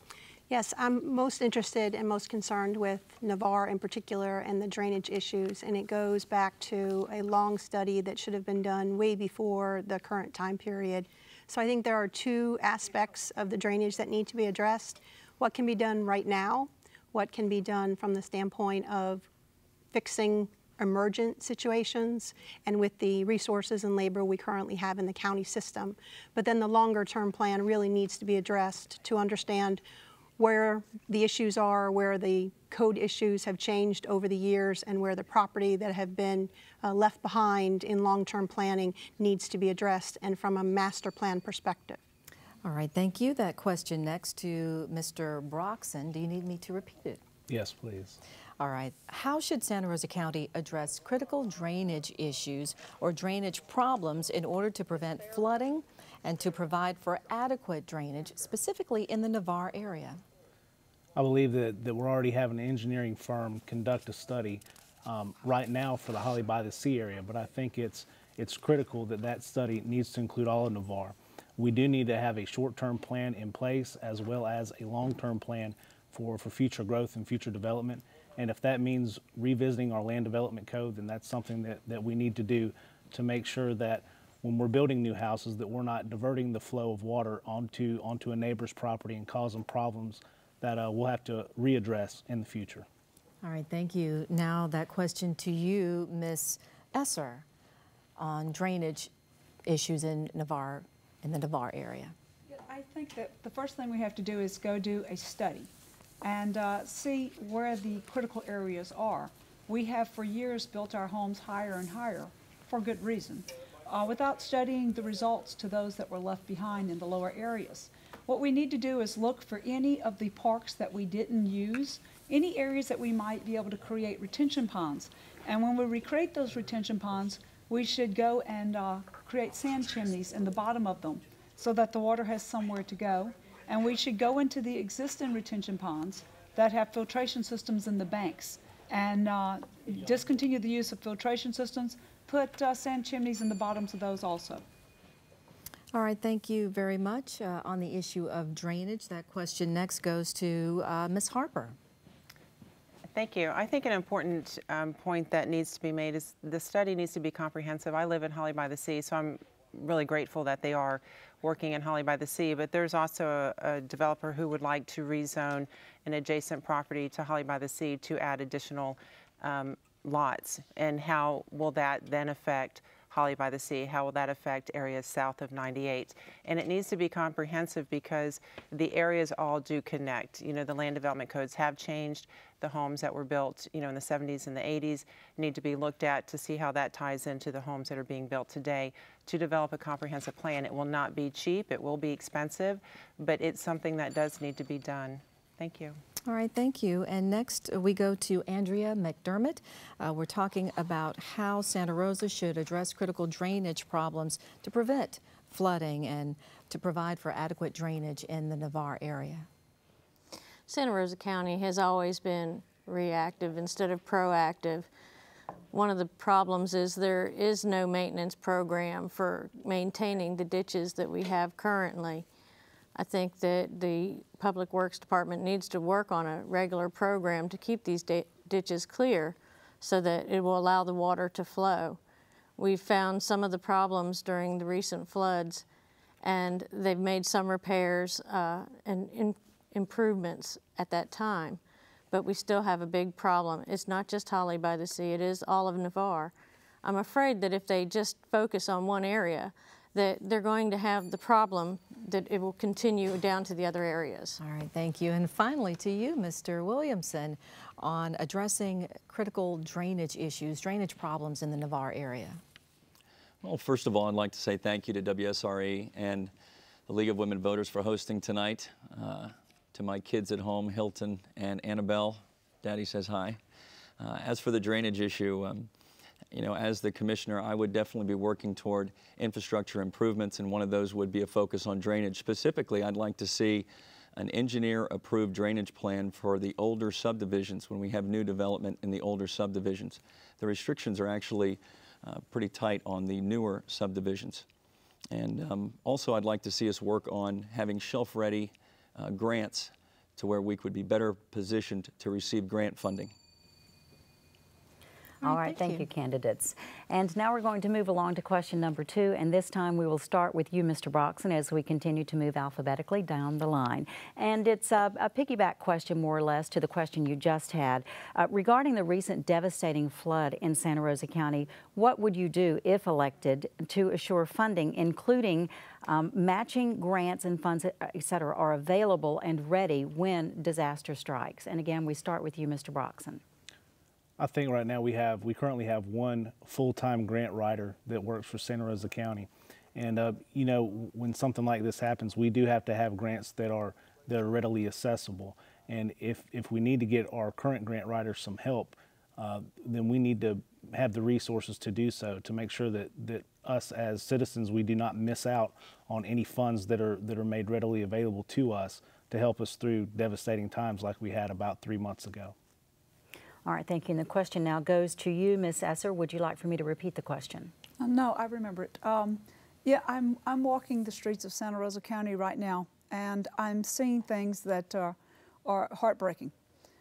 Yes, I'm most interested and most concerned with Navarre in particular and the drainage issues, and it goes back to a long study that should have been done way before the current time period. So I think there are 2 aspects of the drainage that need to be addressed. What can be done right now? What can be done from the standpoint of fixing emergent situations and with the resources and labor we currently have in the county system? But then the longer term plan really needs to be addressed to understand where the issues are, where the code issues have changed over the years, and where the property that have been left behind in long-term planning needs to be addressed, and from a master plan perspective. All right, thank you. That question next to Mr. Broxson. Do you need me to repeat it? Yes, please. All right. How should Santa Rosa County address critical drainage issues or drainage problems in order to prevent flooding and to provide for adequate drainage, specifically in the Navarre area? I believe that we're already having an engineering firm conduct a study right now for the Holly by the Sea area, but I think it's critical that that study needs to include all of Navarre. We do need to have a short-term plan in place as well as a long-term plan for future growth and future development. And if that means revisiting our land development code, then that's something that we need to do to make sure that when we're building new houses that we're not diverting the flow of water onto a neighbor's property and causing problems that we'll have to readdress in the future. All right, thank you. Now that question to you, Ms. Esser, on drainage issues in the Navarre area. I think that the first thing we have to do is go do a study and see where the critical areas are. We have for years built our homes higher and higher for good reason, without studying the results to those that were left behind in the lower areas. What we need to do is look for any of the parks that we didn't use, any areas that we might be able to create retention ponds. And when we recreate those retention ponds, we should go and create sand chimneys in the bottom of them so that the water has somewhere to go. And we should go into the existing retention ponds that have filtration systems in the banks and discontinue the use of filtration systems, put sand chimneys in the bottoms of those also. All right, thank you very much. On the issue of drainage, that question next goes to Ms. Harper. Thank you. I think an important point that needs to be made is the study needs to be comprehensive. I live in Holly by the Sea, so I'm really grateful that they are working in Holly by the Sea, but there's also a developer who would like to rezone an adjacent property to Holly by the Sea to add additional lots. And how will that then affect Holly by the Sea? How will that affect areas south of 98? And it needs to be comprehensive because the areas all do connect. You know, the land development codes have changed. The homes that were built, you know, in the 70s and the 80s need to be looked at to see how that ties into the homes that are being built today to develop a comprehensive plan. It will not be cheap, it will be expensive, but it's something that does need to be done. Thank you. All right, thank you. And next we go to Andrea McDermott. We're talking about how Santa Rosa should address critical drainage problems to prevent flooding and to provide for adequate drainage in the Navarre area. Santa Rosa County has always been reactive instead of proactive. One of the problems is there is no maintenance program for maintaining the ditches that we have currently. I think that the Public Works Department needs to work on a regular program to keep these ditches clear so that it will allow the water to flow. We've found some of the problems during the recent floods, and they've made some repairs and improvements at that time, but we still have a big problem. It's not just Holly by the Sea, it is all of Navarre. I'm afraid that if they just focus on one area, that they're going to have the problem that it will continue down to the other areas. All right, thank you. And finally to you, Mr. Williamson, on addressing critical drainage issues, drainage problems in the Navarre area. Well, first of all, I'd like to say thank you to WSRE and the League of Women Voters for hosting tonight. To my kids at home, Hilton and Annabelle, Daddy says hi. As for the drainage issue, you know, as the commissioner, I would definitely be working toward infrastructure improvements, and one of those would be a focus on drainage. Specifically, I'd like to see an engineer-approved drainage plan for the older subdivisions when we have new development in the older subdivisions. The restrictions are actually pretty tight on the newer subdivisions. And also, I'd like to see us work on having shelf-ready grants to where we could be better positioned to receive grant funding. All right, thank you, candidates. And now we're going to move along to question number 2, and this time we will start with you, Mr. Broxson, as we continue to move alphabetically down the line. And it's a piggyback question, more or less, to the question you just had. Regarding the recent devastating flood in Santa Rosa County, what would you do, if elected, to assure funding, including matching grants and funds, et cetera, are available and ready when disaster strikes? And again, we start with you, Mr. Broxson. I think right now we currently have one full-time grant writer that works for Santa Rosa County, and you know, when something like this happens, we do have to have grants that are readily accessible. And if we need to get our current grant writer some help, then we need to have the resources to do so, to make sure that us as citizens, we do not miss out on any funds that are made readily available to us to help us through devastating times like we had about 3 months ago. All right, thank you. And the question now goes to you, Ms. Esser. Would you like for me to repeat the question? No, I remember it. Yeah, I'm walking the streets of Santa Rosa County right now, and I'm seeing things that are heartbreaking.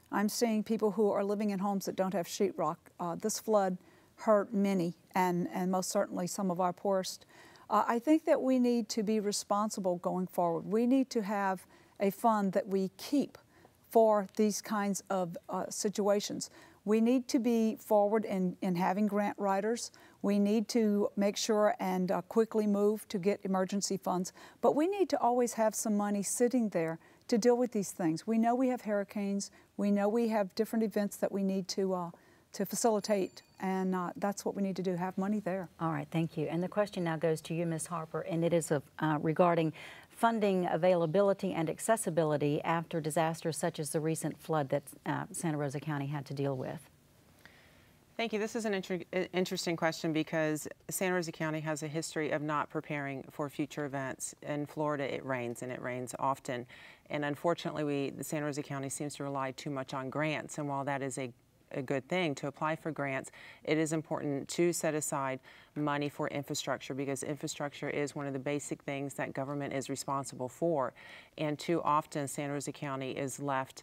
I'm seeing people who are living in homes that don't have sheetrock. This flood hurt many, and most certainly some of our poorest. I think that we need to be responsible going forward. We need to have a fund that we keep for these kinds of situations. We need to be forward in having grant writers. We need to make sure and quickly move to get emergency funds. But we need to always have some money sitting there to deal with these things. We know we have hurricanes. We know we have different events that we need to facilitate, and that's what we need to do, have money there. All right, thank you. And the question now goes to you, Ms. Harper, and it is regarding funding availability and accessibility after disasters such as the recent flood that Santa Rosa County had to deal with. Thank you. This is an interesting question because Santa Rosa County has a history of not preparing for future events. In Florida, it rains, and it rains often. And unfortunately, the Santa Rosa County seems to rely too much on grants. And while that is a good thing to apply for grants, it is important to set aside money for infrastructure, because infrastructure is one of the basic things that government is responsible for. And too often, Santa Rosa County is left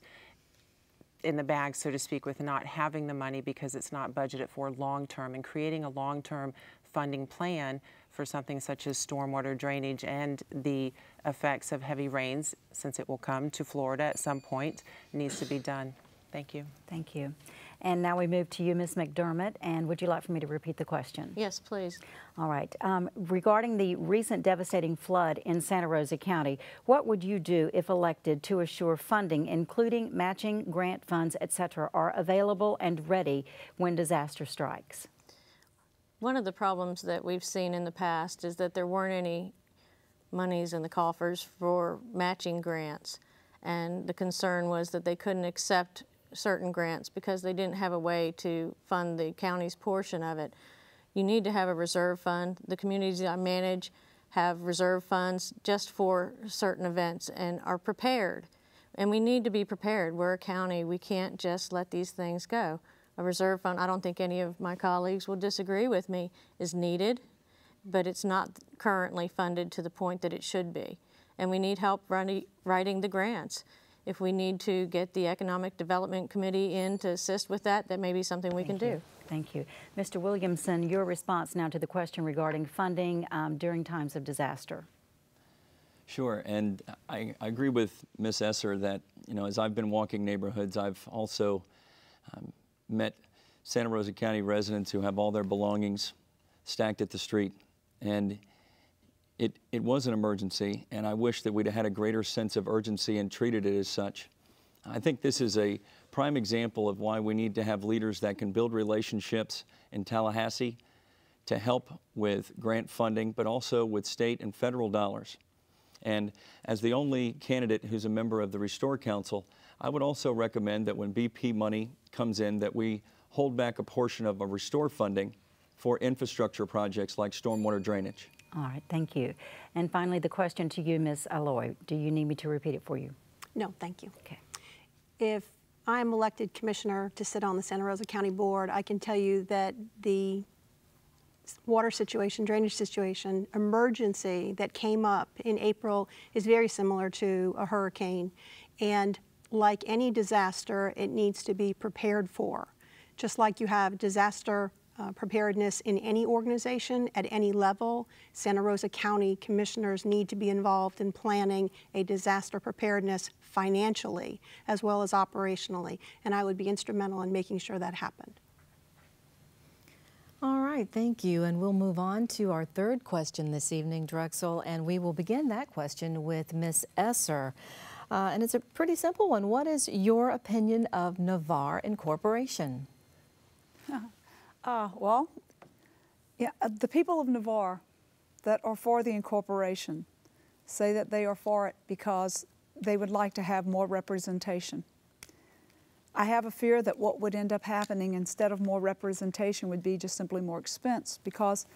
in the bag, so to speak, with not having the money because it's not budgeted for long-term, and creating a long-term funding plan for something such as stormwater drainage and the effects of heavy rains, since it will come to Florida at some point, needs to be done. Thank you. Thank you. And now we move to you, Ms. McDermott, and would you like for me to repeat the question? Yes, please. All right. Regarding the recent devastating flood in Santa Rosa County, what would you do if elected to assure funding, including matching grant funds, et cetera, are available and ready when disaster strikes? One of the problems that we've seen in the past is that there weren't any monies in the coffers for matching grants, and the concern was that they couldn't accept certain grants because they didn't have a way to fund the county's portion of it. You need to have a reserve fund. The communities I manage have reserve funds just for certain events and are prepared. And we need to be prepared. We're a county. We can't just let these things go. A reserve fund, I don't think any of my colleagues will disagree with me, is needed, but it's not currently funded to the point that it should be. And we need help writing the grants. If we need to get the Economic Development Committee in to assist with that, that may be something we can do. Thank you. Mr. Williamson, your response now to the question regarding funding during times of disaster. Sure, and I agree with Ms. Esser that, you know, as I've been walking neighborhoods, I've also met Santa Rosa County residents who have all their belongings stacked at the street, and it was an emergency, and I wish that we'd had a greater sense of urgency and treated it as such. I think this is a prime example of why we need to have leaders that can build relationships in Tallahassee to help with grant funding, but also with state and federal dollars. And as the only candidate who's a member of the Restore Council, I would also recommend that when BP money comes in, that we hold back a portion of a Restore funding for infrastructure projects like stormwater drainage. All right, thank you. And finally, the question to you, Ms. Alloy. Do you need me to repeat it for you? No, thank you. Okay. If I'm elected commissioner to sit on the Santa Rosa County Board, I can tell you that the water situation, drainage situation, emergency that came up in April is very similar to a hurricane. And like any disaster, it needs to be prepared for. Just like you have disaster preparedness in any organization at any level, Santa Rosa County commissioners need to be involved in planning a disaster preparedness financially as well as operationally, and I would be instrumental in making sure that happened. All right, thank you, and we'll move on to our third question this evening, Drexel, and we will begin that question with Ms. Esser. And it's a pretty simple one. What is your opinion of Navarre Incorporation? Well, yeah, the people of Navarre that are for the incorporation say that they are for it because they would like to have more representation. I have a fear that what would end up happening instead of more representation would be just simply more expense, because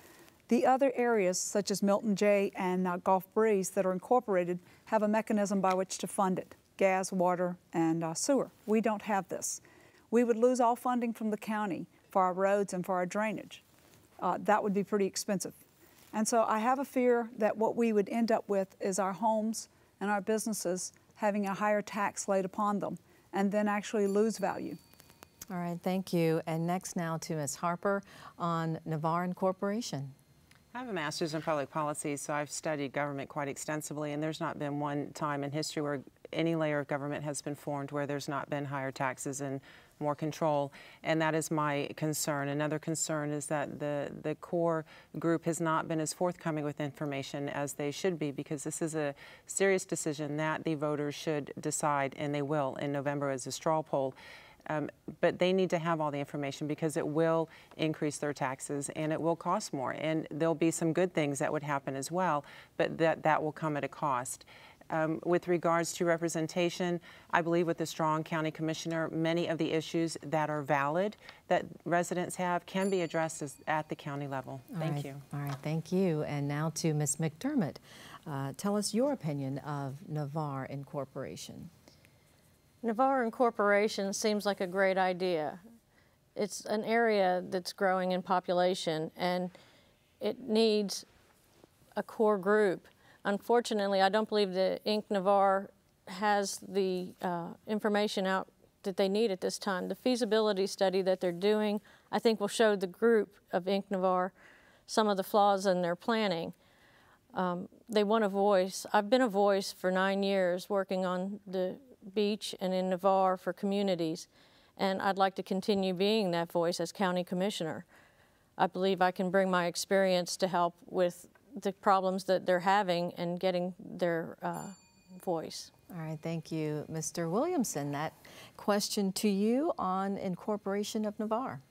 the other areas such as Milton J and Gulf Breeze that are incorporated have a mechanism by which to fund it, gas, water, and sewer. We don't have this. We would lose all funding from the county for our roads and for our drainage. That would be pretty expensive. And so I have a fear that what we would end up with is our homes and our businesses having a higher tax laid upon them and then actually lose value. All right, thank you. And next now to Ms. Harper on Navarre Incorporation. I have a master's in public policy, so I've studied government quite extensively, and there's not been one time in history where any layer of government has been formed where there's not been higher taxes and more control, and that is my concern. Another concern is that the core group has not been as forthcoming with information as they should be, because this is a serious decision that the voters should decide, and they will in November as a straw poll. But they need to have all the information, because it will increase their taxes and it will cost more. And there'll be some good things that would happen as well, but that will come at a cost. With regards to representation, I believe with the strong county commissioner, many of the issues that are valid that residents have can be addressed at the county level. Thank you. All right, thank you. And now to Ms. McDermott. Tell us your opinion of Navarre Incorporation. Navarre Incorporation seems like a great idea. It's an area that's growing in population, and it needs a core group. Unfortunately, I don't believe that Inc. Navarre has the information out that they need at this time. The feasibility study that they're doing, I think, will show the group of Inc. Navarre some of the flaws in their planning. They want a voice. I've been a voice for 9 years working on the beach and in Navarre for communities, and I'd like to continue being that voice as county commissioner. I believe I can bring my experience to help with the problems that they're having and getting their voice. All right, thank you. Mr. Williamson, that question to you on incorporation of Navarre.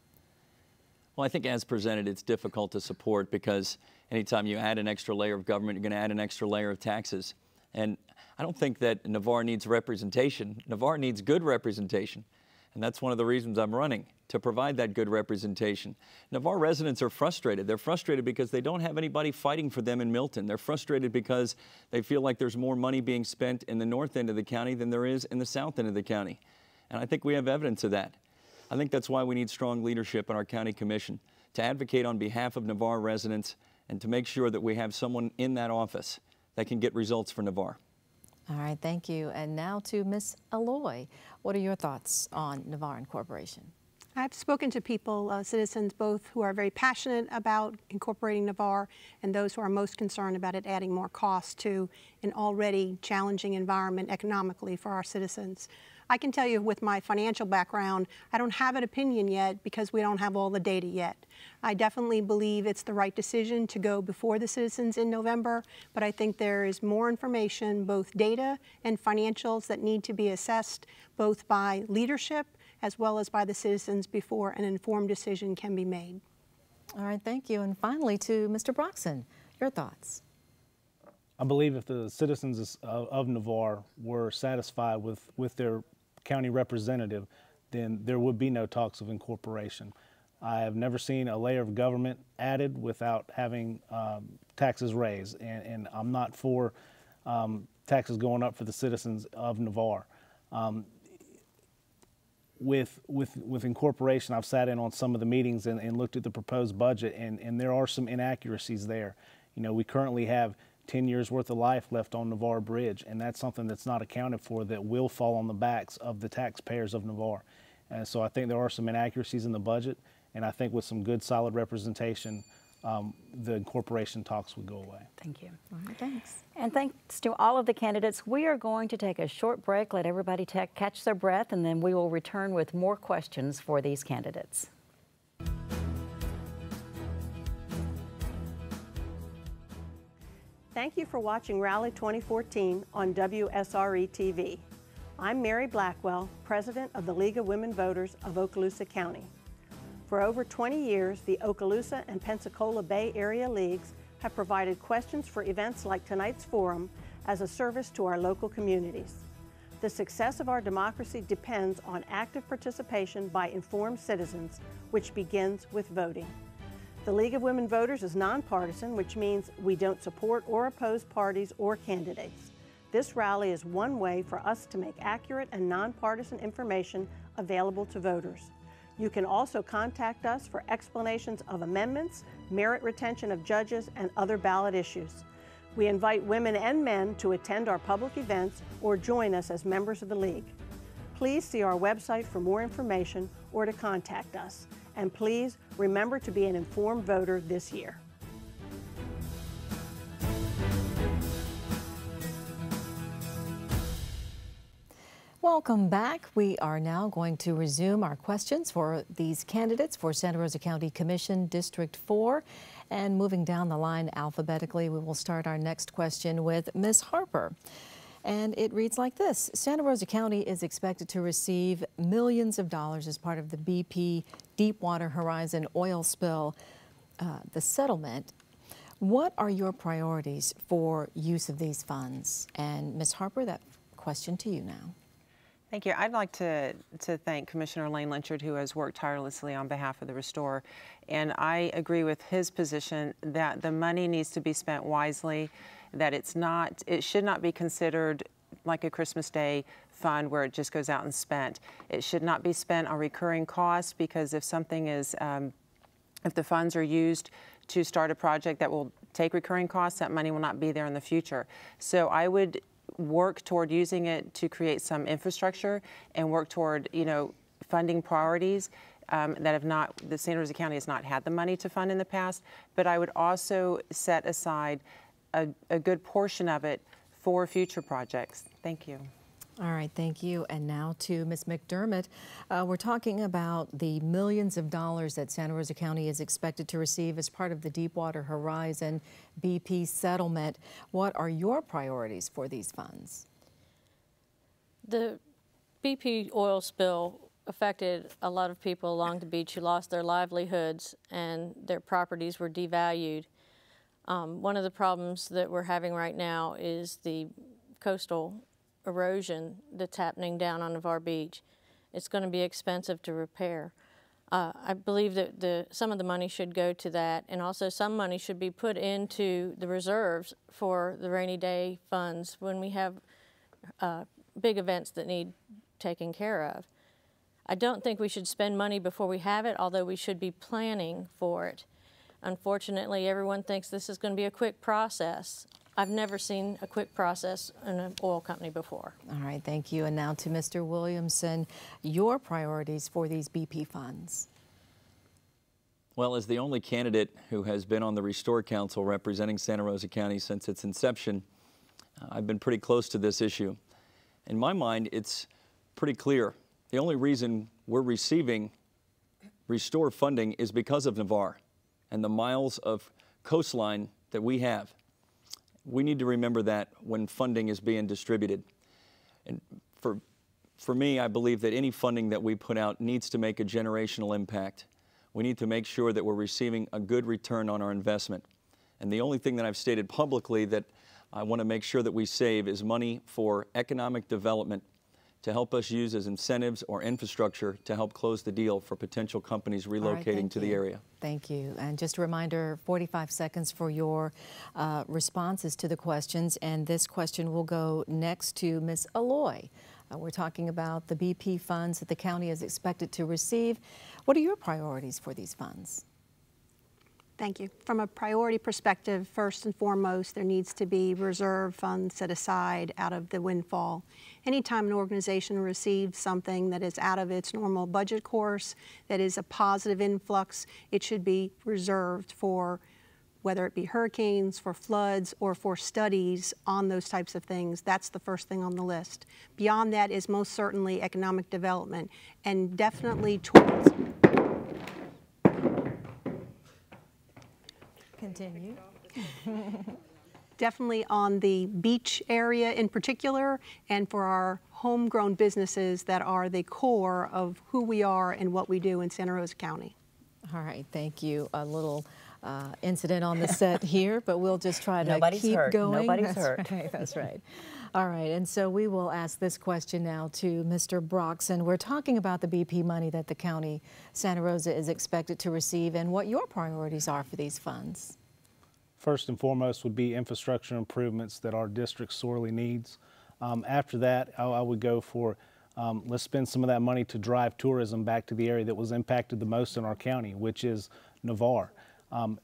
Well, I think as presented, it's difficult to support, because anytime you add an extra layer of government, you're going to add an extra layer of taxes. And I don't think that Navarre needs representation. Navarre needs good representation. And that's one of the reasons I'm running, to provide that good representation. Navarre residents are frustrated. They're frustrated because they don't have anybody fighting for them in Milton. They're frustrated because they feel like there's more money being spent in the north end of the county than there is in the south end of the county. And I think we have evidence of that. I think that's why we need strong leadership in our county commission, to advocate on behalf of Navarre residents and to make sure that we have someone in that office that can get results for Navarre. All right, thank you. And now to Ms. Alloy. What are your thoughts on Navarre Incorporation? I've spoken to people, citizens both who are very passionate about incorporating Navarre and those who are most concerned about it adding more cost to an already challenging environment economically for our citizens. I can tell you with my financial background, I don't have an opinion yet because we don't have all the data yet. I definitely believe it's the right decision to go before the citizens in November, but I think there is more information, both data and financials, that need to be assessed both by leadership as well as by the citizens before an informed decision can be made. All right, thank you. And finally to Mr. Broxson, your thoughts. I believe if the citizens of Navarre were satisfied with their county representative, then there would be no talks of incorporation. I have never seen a layer of government added without having taxes raised, and I'm not for taxes going up for the citizens of Navarre. With incorporation, I've sat in on some of the meetings and looked at the proposed budget, and there are some inaccuracies there. You know, we currently have 10 years worth of life left on Navarre Bridge, and that's something that's not accounted for that will fall on the backs of the taxpayers of Navarre. And so I think there are some inaccuracies in the budget, and I think with some good solid representation, the incorporation talks would go away. Thank you. All right, thanks. And thanks to all of the candidates. We are going to take a short break, let everybody catch their breath, and then we will return with more questions for these candidates. Thank you for watching Rally 2014 on WSRE TV. I'm Mary Blackwell, President of the League of Women Voters of Okaloosa County. For over 20 years, the Okaloosa and Pensacola Bay Area Leagues have provided questions for events like tonight's forum as a service to our local communities. The success of our democracy depends on active participation by informed citizens, which begins with voting. The League of Women Voters is nonpartisan, which means we don't support or oppose parties or candidates. This rally is one way for us to make accurate and nonpartisan information available to voters. You can also contact us for explanations of amendments, merit retention of judges, and other ballot issues. We invite women and men to attend our public events or join us as members of the League. Please see our website for more information or to contact us. And please remember to be an informed voter this year. Welcome back. We are now going to resume our questions for these candidates for Santa Rosa County Commission District 4. And moving down the line alphabetically, we will start our next question with Ms. Harper. And it reads like this. Santa Rosa County is expected to receive millions of dollars as part of the BP Deepwater Horizon oil spill, the settlement. What are your priorities for use of these funds? And Ms. Harper, that question to you now. Thank you. I'd like to thank Commissioner Lane Lynchard, who has worked tirelessly on behalf of the Restore. And I agree with his position that the money needs to be spent wisely, that it should not be considered like a Christmas Day fund where it just goes out and spent. It should not be spent on recurring costs, because if something is, if the funds are used to start a project that will take recurring costs, that money will not be there in the future. So I would work toward using it to create some infrastructure and work toward, funding priorities that the Santa Rosa County has not had the money to fund in the past. But I would also set aside a good portion of it for future projects. Thank you. All right, thank you. And now to Ms. McDermott. We're talking about the millions of dollars that Santa Rosa County is expected to receive as part of the Deepwater Horizon BP settlement. What are your priorities for these funds? The BP oil spill affected a lot of people along the beach who lost their livelihoods and their properties were devalued. One of the problems that we're having right now is the coastal erosion that's happening down on Navarre Beach. It's going to be expensive to repair. I believe that some of the money should go to that, and also some money should be put into the reserves for the rainy day funds when we have big events that need taken care of. I don't think we should spend money before we have it, although we should be planning for it. Unfortunately, everyone thinks this is going to be a quick process. I've never seen a quick process in an oil company before. All right, thank you. And now to Mr. Williamson, your priorities for these BP funds. Well, as the only candidate who has been on the Restore Council representing Santa Rosa County since its inception, I've been pretty close to this issue. In my mind, it's pretty clear. The only reason we're receiving Restore funding is because of Navarre and the miles of coastline that we have. We need to remember that when funding is being distributed. And for me, I believe that any funding that we put out needs to make a generational impact. We need to make sure that we're receiving a good return on our investment. And the only thing that I've stated publicly that I want to make sure that we save is money for economic development to help us use as incentives or infrastructure to help close the deal for potential companies relocating to the area. Thank you. And just a reminder, 45 seconds for your responses to the questions. And this question will go next to Ms. Alloy. We're talking about the BP funds that the county is expected to receive. What are your priorities for these funds? Thank you. From a priority perspective, first and foremost, there needs to be reserve funds set aside out of the windfall. Anytime an organization receives something that is out of its normal budget course, that is a positive influx, it should be reserved for whether it be hurricanes, for floods, or for studies on those types of things. That's the first thing on the list. Beyond that is most certainly economic development, and definitely towards... Continue. Definitely on the beach area in particular, and for our homegrown businesses that are the core of who we are and what we do in Santa Rosa County. All right, thank you. A little incident on the set here, but we'll just try to keep going. Nobody's hurt. Right, that's right. All right, and so we will ask this question now to Mr. Broxson. We're talking about the BP money that the county, Santa Rosa, is expected to receive and what your priorities are for these funds. First and foremost would be infrastructure improvements that our district sorely needs. After that, I would go for let's spend some of that money to drive tourism back to the area that was impacted the most in our county, which is Navarre.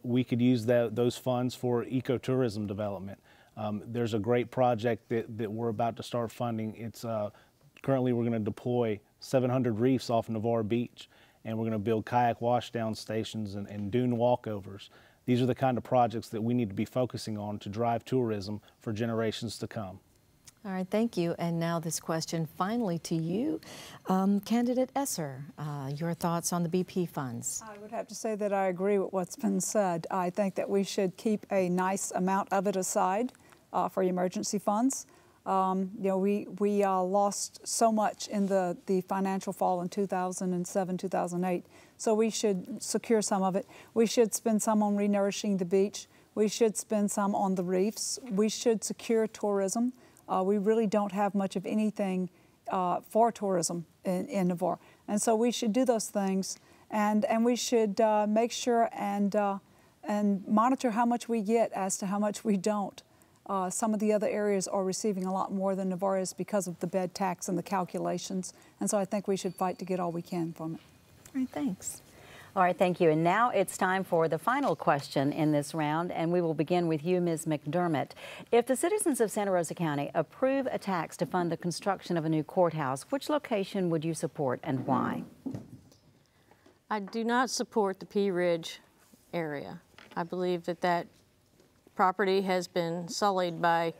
We could use those funds for ecotourism development. There's a great project that we're about to start funding. It's currently we're going to deploy 700 reefs off Navarre Beach, and we're going to build kayak washdown stations and dune walkovers. These are the kind of projects that we need to be focusing on to drive tourism for generations to come. All right, thank you. And now this question finally to you, Candidate Esser, your thoughts on the BP funds? I would have to say that I agree with what's been said. I think that we should keep a nice amount of it aside for emergency funds. You know, we lost so much in the financial fall in 2007, 2008, so we should secure some of it. We should spend some on renourishing the beach. We should spend some on the reefs. We should secure tourism. We really don't have much of anything for tourism in Navarre. And so we should do those things, and we should make sure and monitor how much we get as to how much we don't. Some of the other areas are receiving a lot more than Navarre is because of the bed tax and the calculations. And so I think we should fight to get all we can from it. All right, thanks. All right, thank you. And now it's time for the final question in this round, and we will begin with you, Ms. McDermott. If the citizens of Santa Rosa County approve a tax to fund the construction of a new courthouse, which location would you support and why? I do not support the Pea Ridge area. I believe that property has been sullied by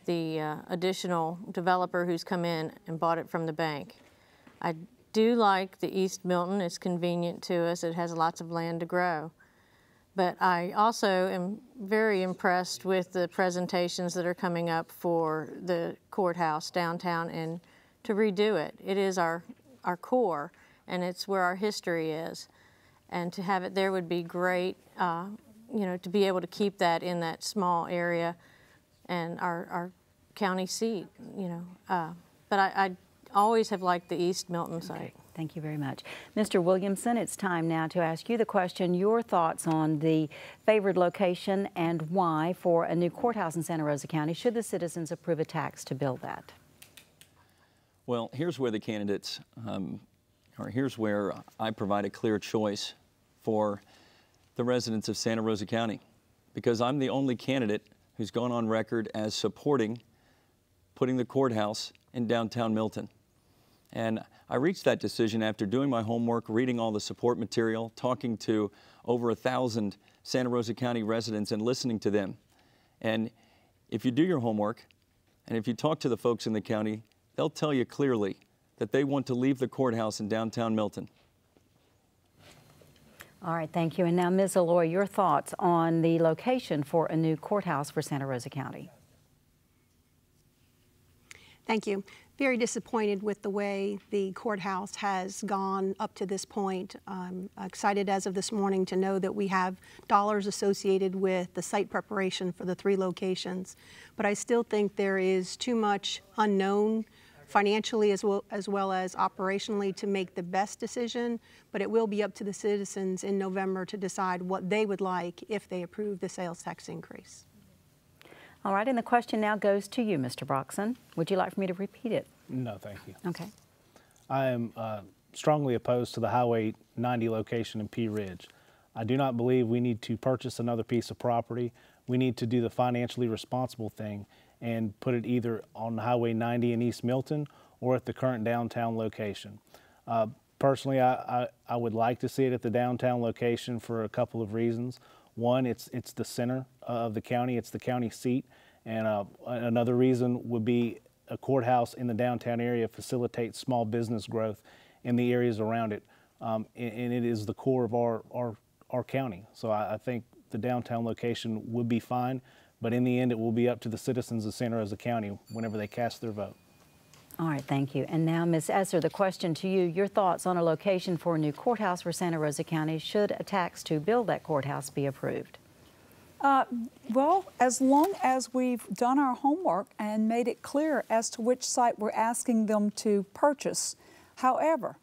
the additional developer who's come in and bought it from the bank. I do like the East Milton. It's convenient to us. It has lots of land to grow. But I also am very impressed with the presentations that are coming up for the courthouse downtown and to redo it. It is our core, and it's where our history is. And to have it there would be great, you know, to be able to keep that in that small area and our county seat, you know. But I always have liked the East Milton site. Okay. Thank you very much. Mr. Williamson, it's time now to ask you the question, your thoughts on the favored location and why for a new courthouse in Santa Rosa County, should the citizens approve a tax to build that? Well, here's where the candidates, or here's where I provide a clear choice for the residents of Santa Rosa County, because I'm the only candidate who's gone on record as supporting putting the courthouse in downtown Milton. And I reached that decision after doing my homework, reading all the support material, talking to over 1,000 Santa Rosa County residents and listening to them. And if you do your homework, and if you talk to the folks in the county, they'll tell you clearly that they want to leave the courthouse in downtown Milton. All right, thank you. And now, Ms. Alloy, your thoughts on the location for a new courthouse for Santa Rosa County. Thank you. Very disappointed with the way the courthouse has gone up to this point. I'm excited as of this morning to know that we have dollars associated with the site preparation for the 3 locations. But I still think there is too much unknown financially as well as operationally to make the best decision. But it will be up to the citizens in November to decide what they would like if they approve the sales tax increase. All right, and the question now goes to you, Mr. Broxson. Would you like for me to repeat it? No, thank you. Okay. I am strongly opposed to the Highway 90 location in Pea Ridge. I do not believe we need to purchase another piece of property. We need to do the financially responsible thing and put it either on Highway 90 in East Milton or at the current downtown location. Personally, I would like to see it at the downtown location for a couple of reasons. One, it's the center of the county, it's the county seat, and another reason would be a courthouse in the downtown area facilitates small business growth in the areas around it, and it is the core of our county. So I think the downtown location would be fine, but in the end it will be up to the citizens of Santa Rosa County whenever they cast their vote. All right, thank you. And now, Ms. Esser, the question to you, your thoughts on a location for a new courthouse for Santa Rosa County. Should a tax to build that courthouse be approved? Well, as long as we've done our homework and made it clear as to which site we're asking them to purchase. However,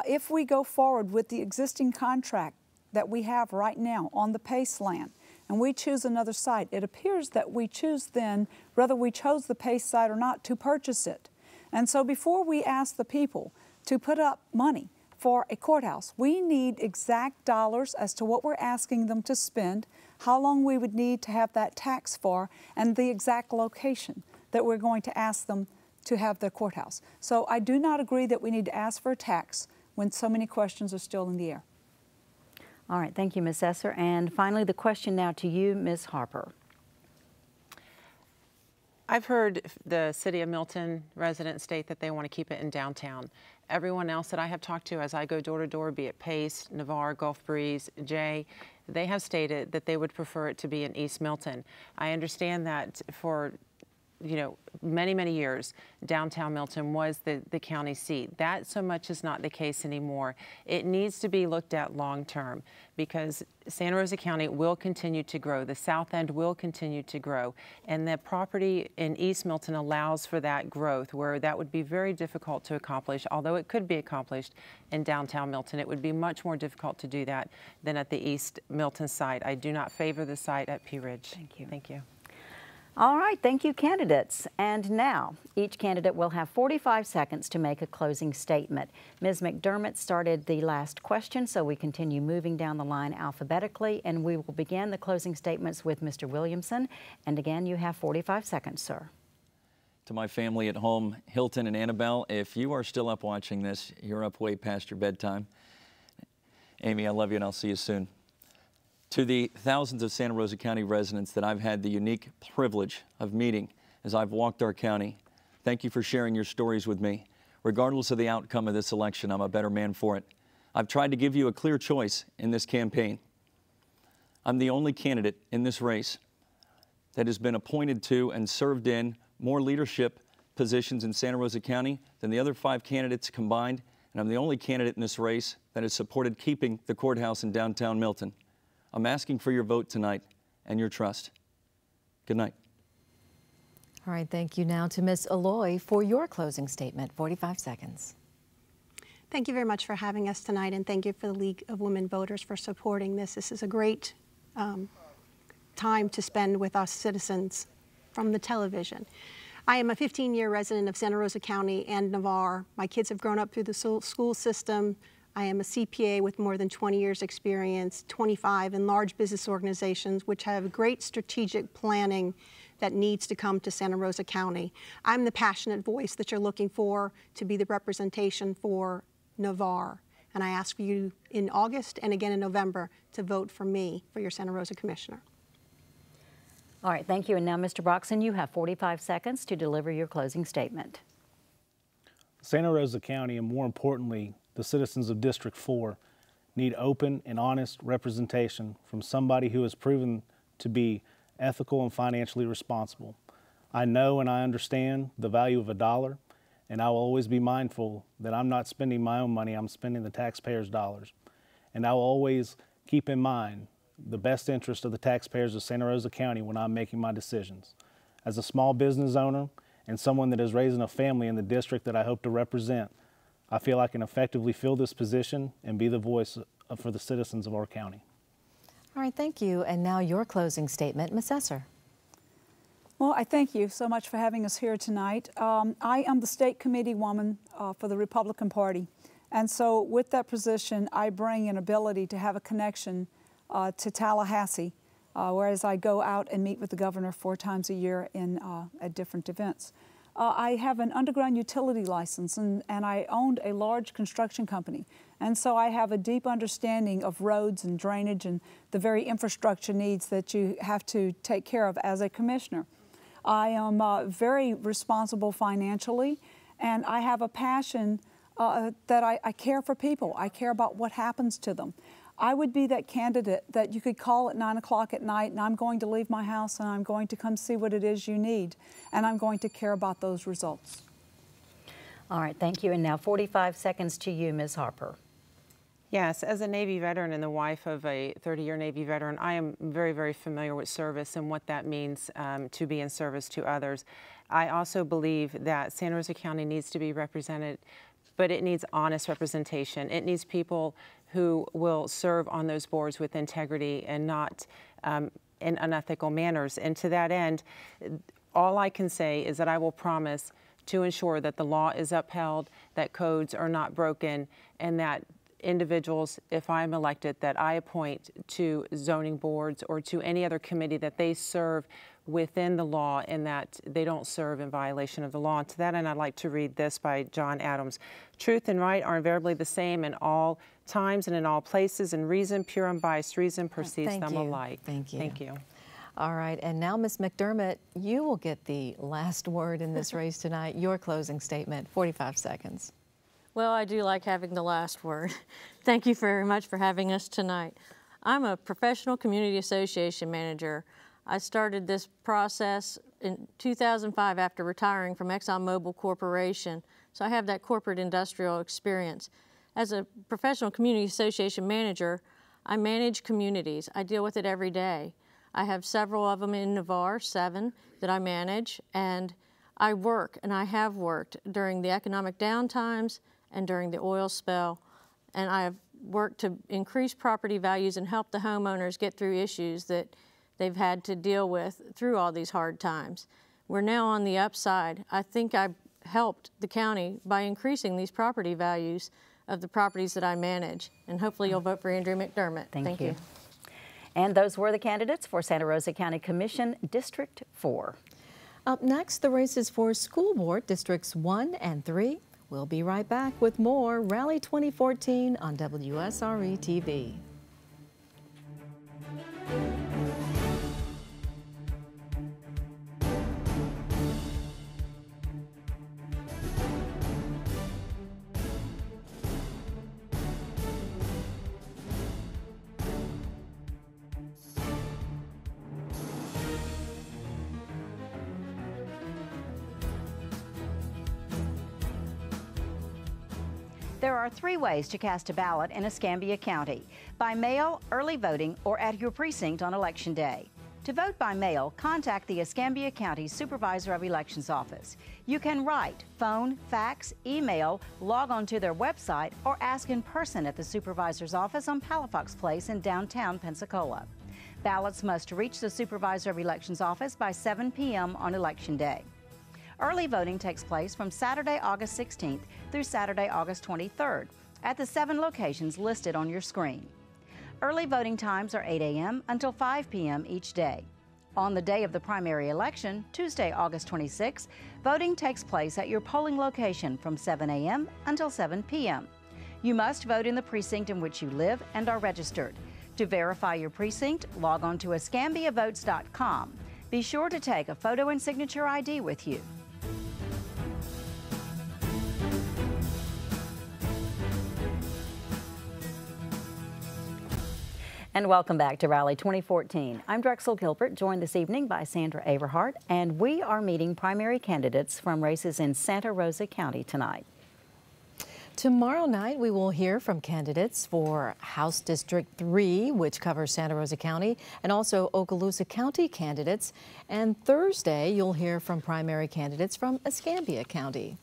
if we go forward with the existing contract that we have right now on the Pace land, and we choose another site, it appears that we choose then, whether we chose the Pace site or not, to purchase it. And so before we ask the people to put up money for a courthouse, we need exact dollars as to what we're asking them to spend, how long we would need to have that tax for, and the exact location that we're going to ask them to have their courthouse. So I do not agree that we need to ask for a tax when so many questions are still in the air. All right, thank you, Ms. Esser. And finally, the question now to you, Ms. Harper. I've heard the City of Milton residents state that they want to keep it in downtown. Everyone else that I have talked to as I go door to door, be it Pace, Navarre, Gulf Breeze, Jay, they have stated that they would prefer it to be in East Milton. I understand that for many, many years, downtown Milton was the county seat. That so much is not the case anymore. It needs to be looked at long term because Santa Rosa County will continue to grow. The south end will continue to grow. And the property in East Milton allows for that growth where that would be very difficult to accomplish. Although it could be accomplished in downtown Milton, it would be much more difficult to do that than at the East Milton site. I do not favor the site at Pea Ridge. Thank you. Thank you. All right, thank you, candidates. And now, each candidate will have 45 seconds to make a closing statement. Ms. McDermott started the last question, so we continue moving down the line alphabetically, and we will begin the closing statements with Mr. Williamson. And again, you have 45 seconds, sir. To my family at home, Hilton and Annabelle, if you are still up watching this, you're up way past your bedtime. Amy, I love you, and I'll see you soon. To the thousands of Santa Rosa County residents that I've had the unique privilege of meeting as I've walked our county, thank you for sharing your stories with me. Regardless of the outcome of this election, I'm a better man for it. I've tried to give you a clear choice in this campaign. I'm the only candidate in this race that has been appointed to and served in more leadership positions in Santa Rosa County than the other 5 candidates combined, and I'm the only candidate in this race that has supported keeping the courthouse in downtown Milton. I'm asking for your vote tonight and your trust. Good night. All right, thank you now to Ms. Alloy for your closing statement, 45 seconds. Thank you very much for having us tonight, and thank you for the League of Women Voters for supporting this. This is a great time to spend with us citizens from the television. I am a 15-year resident of Santa Rosa County and Navarre. My kids have grown up through the school system. I am a CPA with more than 20 years experience, 25 in large business organizations, which have great strategic planning that needs to come to Santa Rosa County. I'm the passionate voice that you're looking for to be the representation for Navarre. And I ask you in August and again in November to vote for me for your Santa Rosa Commissioner. All right, thank you. And now, Mr. Broxson, you have 45 seconds to deliver your closing statement. Santa Rosa County, and more importantly, the citizens of District 4 need open and honest representation from somebody who has proven to be ethical and financially responsible. I know and I understand the value of a dollar, and I will always be mindful that I'm not spending my own money, I'm spending the taxpayers' dollars. And I will always keep in mind the best interest of the taxpayers of Santa Rosa County when I'm making my decisions. As a small business owner and someone that is raising a family in the district that I hope to represent, I feel I can effectively fill this position and be the voice for the citizens of our county. All right, thank you. And now your closing statement, Ms. Esser. Well, I thank you so much for having us here tonight. I am the state committee woman for the Republican Party. And so with that position, I bring an ability to have a connection to Tallahassee, whereas I go out and meet with the governor 4 times a year at different events. I have an underground utility license, and I owned a large construction company. And so I have a deep understanding of roads and drainage and the very infrastructure needs that you have to take care of as a commissioner. I am very responsible financially, and I have a passion that I care for people. I care about what happens to them. I would be that candidate that you could call at 9 o'clock at night, and I'm going to leave my house and I'm going to come see what it is you need, and I'm going to care about those results. All right, thank you. And now 45 seconds to you, Ms. Harper. Yes, as a Navy veteran and the wife of a 30-year Navy veteran, I am very, very familiar with service and what that means to be in service to others. I also believe that Santa Rosa County needs to be represented, but it needs honest representation. It needs people who will serve on those boards with integrity and not in unethical manners. And to that end, all I can say is that I will promise to ensure that the law is upheld, that codes are not broken, and that individuals, if I'm elected, that I appoint to zoning boards or to any other committee, that they serve within the law and that they don't serve in violation of the law. And to that end, I'd like to read this by John Adams. Truth and right are invariably the same in all times and in all places, and reason, pure unbiased reason, perceives them alike. Thank you. Thank you. All right, and now, Ms. McDermott, you will get the last word in this race tonight. Your closing statement, 45 seconds. Well, I do like having the last word. Thank you very much for having us tonight. I'm a professional community association manager. I started this process in 2005 after retiring from ExxonMobil Corporation, so I have that corporate industrial experience. As a professional community association manager, I manage communities. I deal with it every day. I have several of them in Navarre, 7, that I manage, and I work, and I have worked during the economic downtimes and during the oil spill, and I have worked to increase property values and help the homeowners get through issues that they've had to deal with through all these hard times. We're now on the upside. I think I've helped the county by increasing these property values of the properties that I manage, and hopefully you'll vote for Andrew McDermott. Thank you. And those were the candidates for Santa Rosa County Commission District 4. Up next, the races for School Board Districts 1 and 3. We'll be right back with more Rally 2014 on WSRE TV. There are 3 ways to cast a ballot in Escambia County: by mail, early voting, or at your precinct on Election Day. To vote by mail, contact the Escambia County Supervisor of Elections office. You can write, phone, fax, email, log on to their website, or ask in person at the Supervisor's office on Palafox Place in downtown Pensacola. Ballots must reach the Supervisor of Elections office by 7 p.m. on Election Day. Early voting takes place from Saturday, August 16th through Saturday, August 23rd at the 7 locations listed on your screen. Early voting times are 8 a.m. until 5 p.m. each day. On the day of the primary election, Tuesday, August 26th, voting takes place at your polling location from 7 a.m. until 7 p.m. You must vote in the precinct in which you live and are registered. To verify your precinct, log on to escambiavotes.com. Be sure to take a photo and signature ID with you. And welcome back to Rally 2014. I'm Drexel Gilbert, joined this evening by Sandra Averhart, and we are meeting primary candidates from races in Santa Rosa County tonight. Tomorrow night, we will hear from candidates for House District 3, which covers Santa Rosa County, and also Okaloosa County candidates. And Thursday, you'll hear from primary candidates from Escambia County.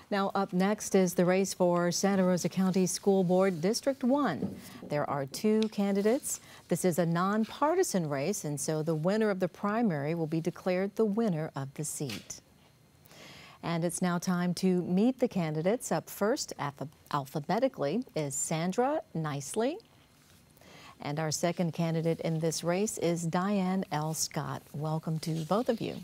Now, up next is the race for Santa Rosa County School Board District 1. There are 2 candidates. This is a nonpartisan race, and so the winner of the primary will be declared the winner of the seat. And it's now time to meet the candidates. Up first, alphabetically, is Sandra Nicely. And our second candidate in this race is Diane L. Scott. Welcome to both of you.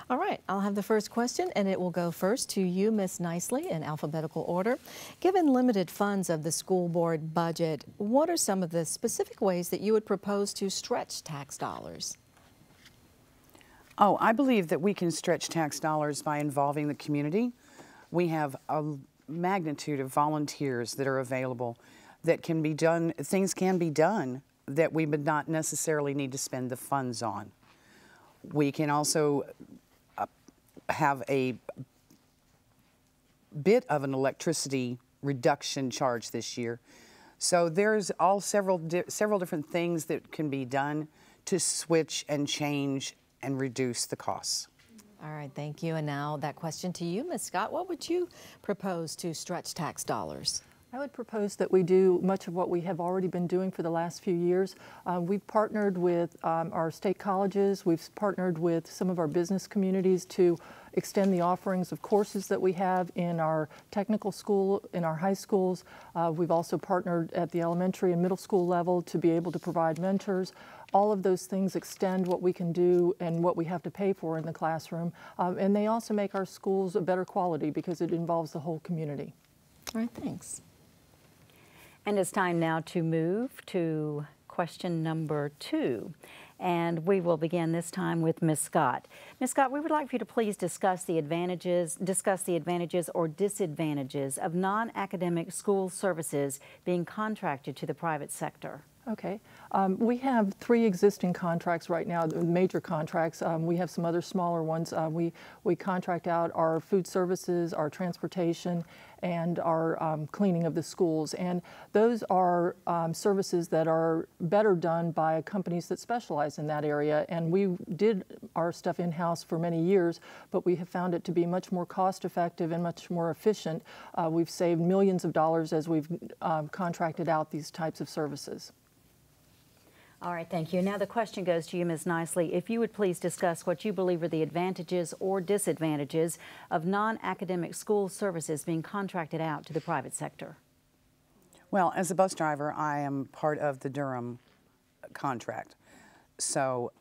All right, I'll have the first question, and it will go first to you, Ms. Nicely, in alphabetical order. Given limited funds of the school board budget, what are some of the specific ways that you would propose to stretch tax dollars? Oh, I believe that we can stretch tax dollars by involving the community. We have a magnitude of volunteers that are available that can be done, things can be done that we would not necessarily need to spend the funds on. We can also have a bit of an electricity reduction charge this year. So there's several different things that can be done to switch and change and reduce the costs. All right, thank you. And now that question to you, Ms. Scott. What would you propose to stretch tax dollars? I would propose that we do much of what we have already been doing for the last few years. We've partnered with our state colleges. We've partnered with some of our business communities to extend the offerings of courses that we have in our technical school, in our high schools. We've also partnered at the elementary and middle school level to be able to provide mentors. All of those things extend what we can do and what we have to pay for in the classroom. And they also make our schools a better quality because it involves the whole community. All right, thanks. And it's time now to move to question number 2. And we will begin this time with Ms. Scott. Ms. Scott, we would like for you to please discuss the advantages or disadvantages of non-academic school services being contracted to the private sector. Okay. We have 3 existing contracts right now, major contracts. We have some other smaller ones. We contract out our food services, our transportation, and our cleaning of the schools. And those are services that are better done by companies that specialize in that area. And we did our stuff in-house for many years, but we have found it to be much more cost-effective and much more efficient. We've saved millions of dollars as we've contracted out these types of services. All right, thank you. Now the question goes to you, Ms. Nicely. If you would please discuss what you believe are the advantages or disadvantages of non-academic school services being contracted out to the private sector. Well, as a bus driver, I am part of the Durham contract. So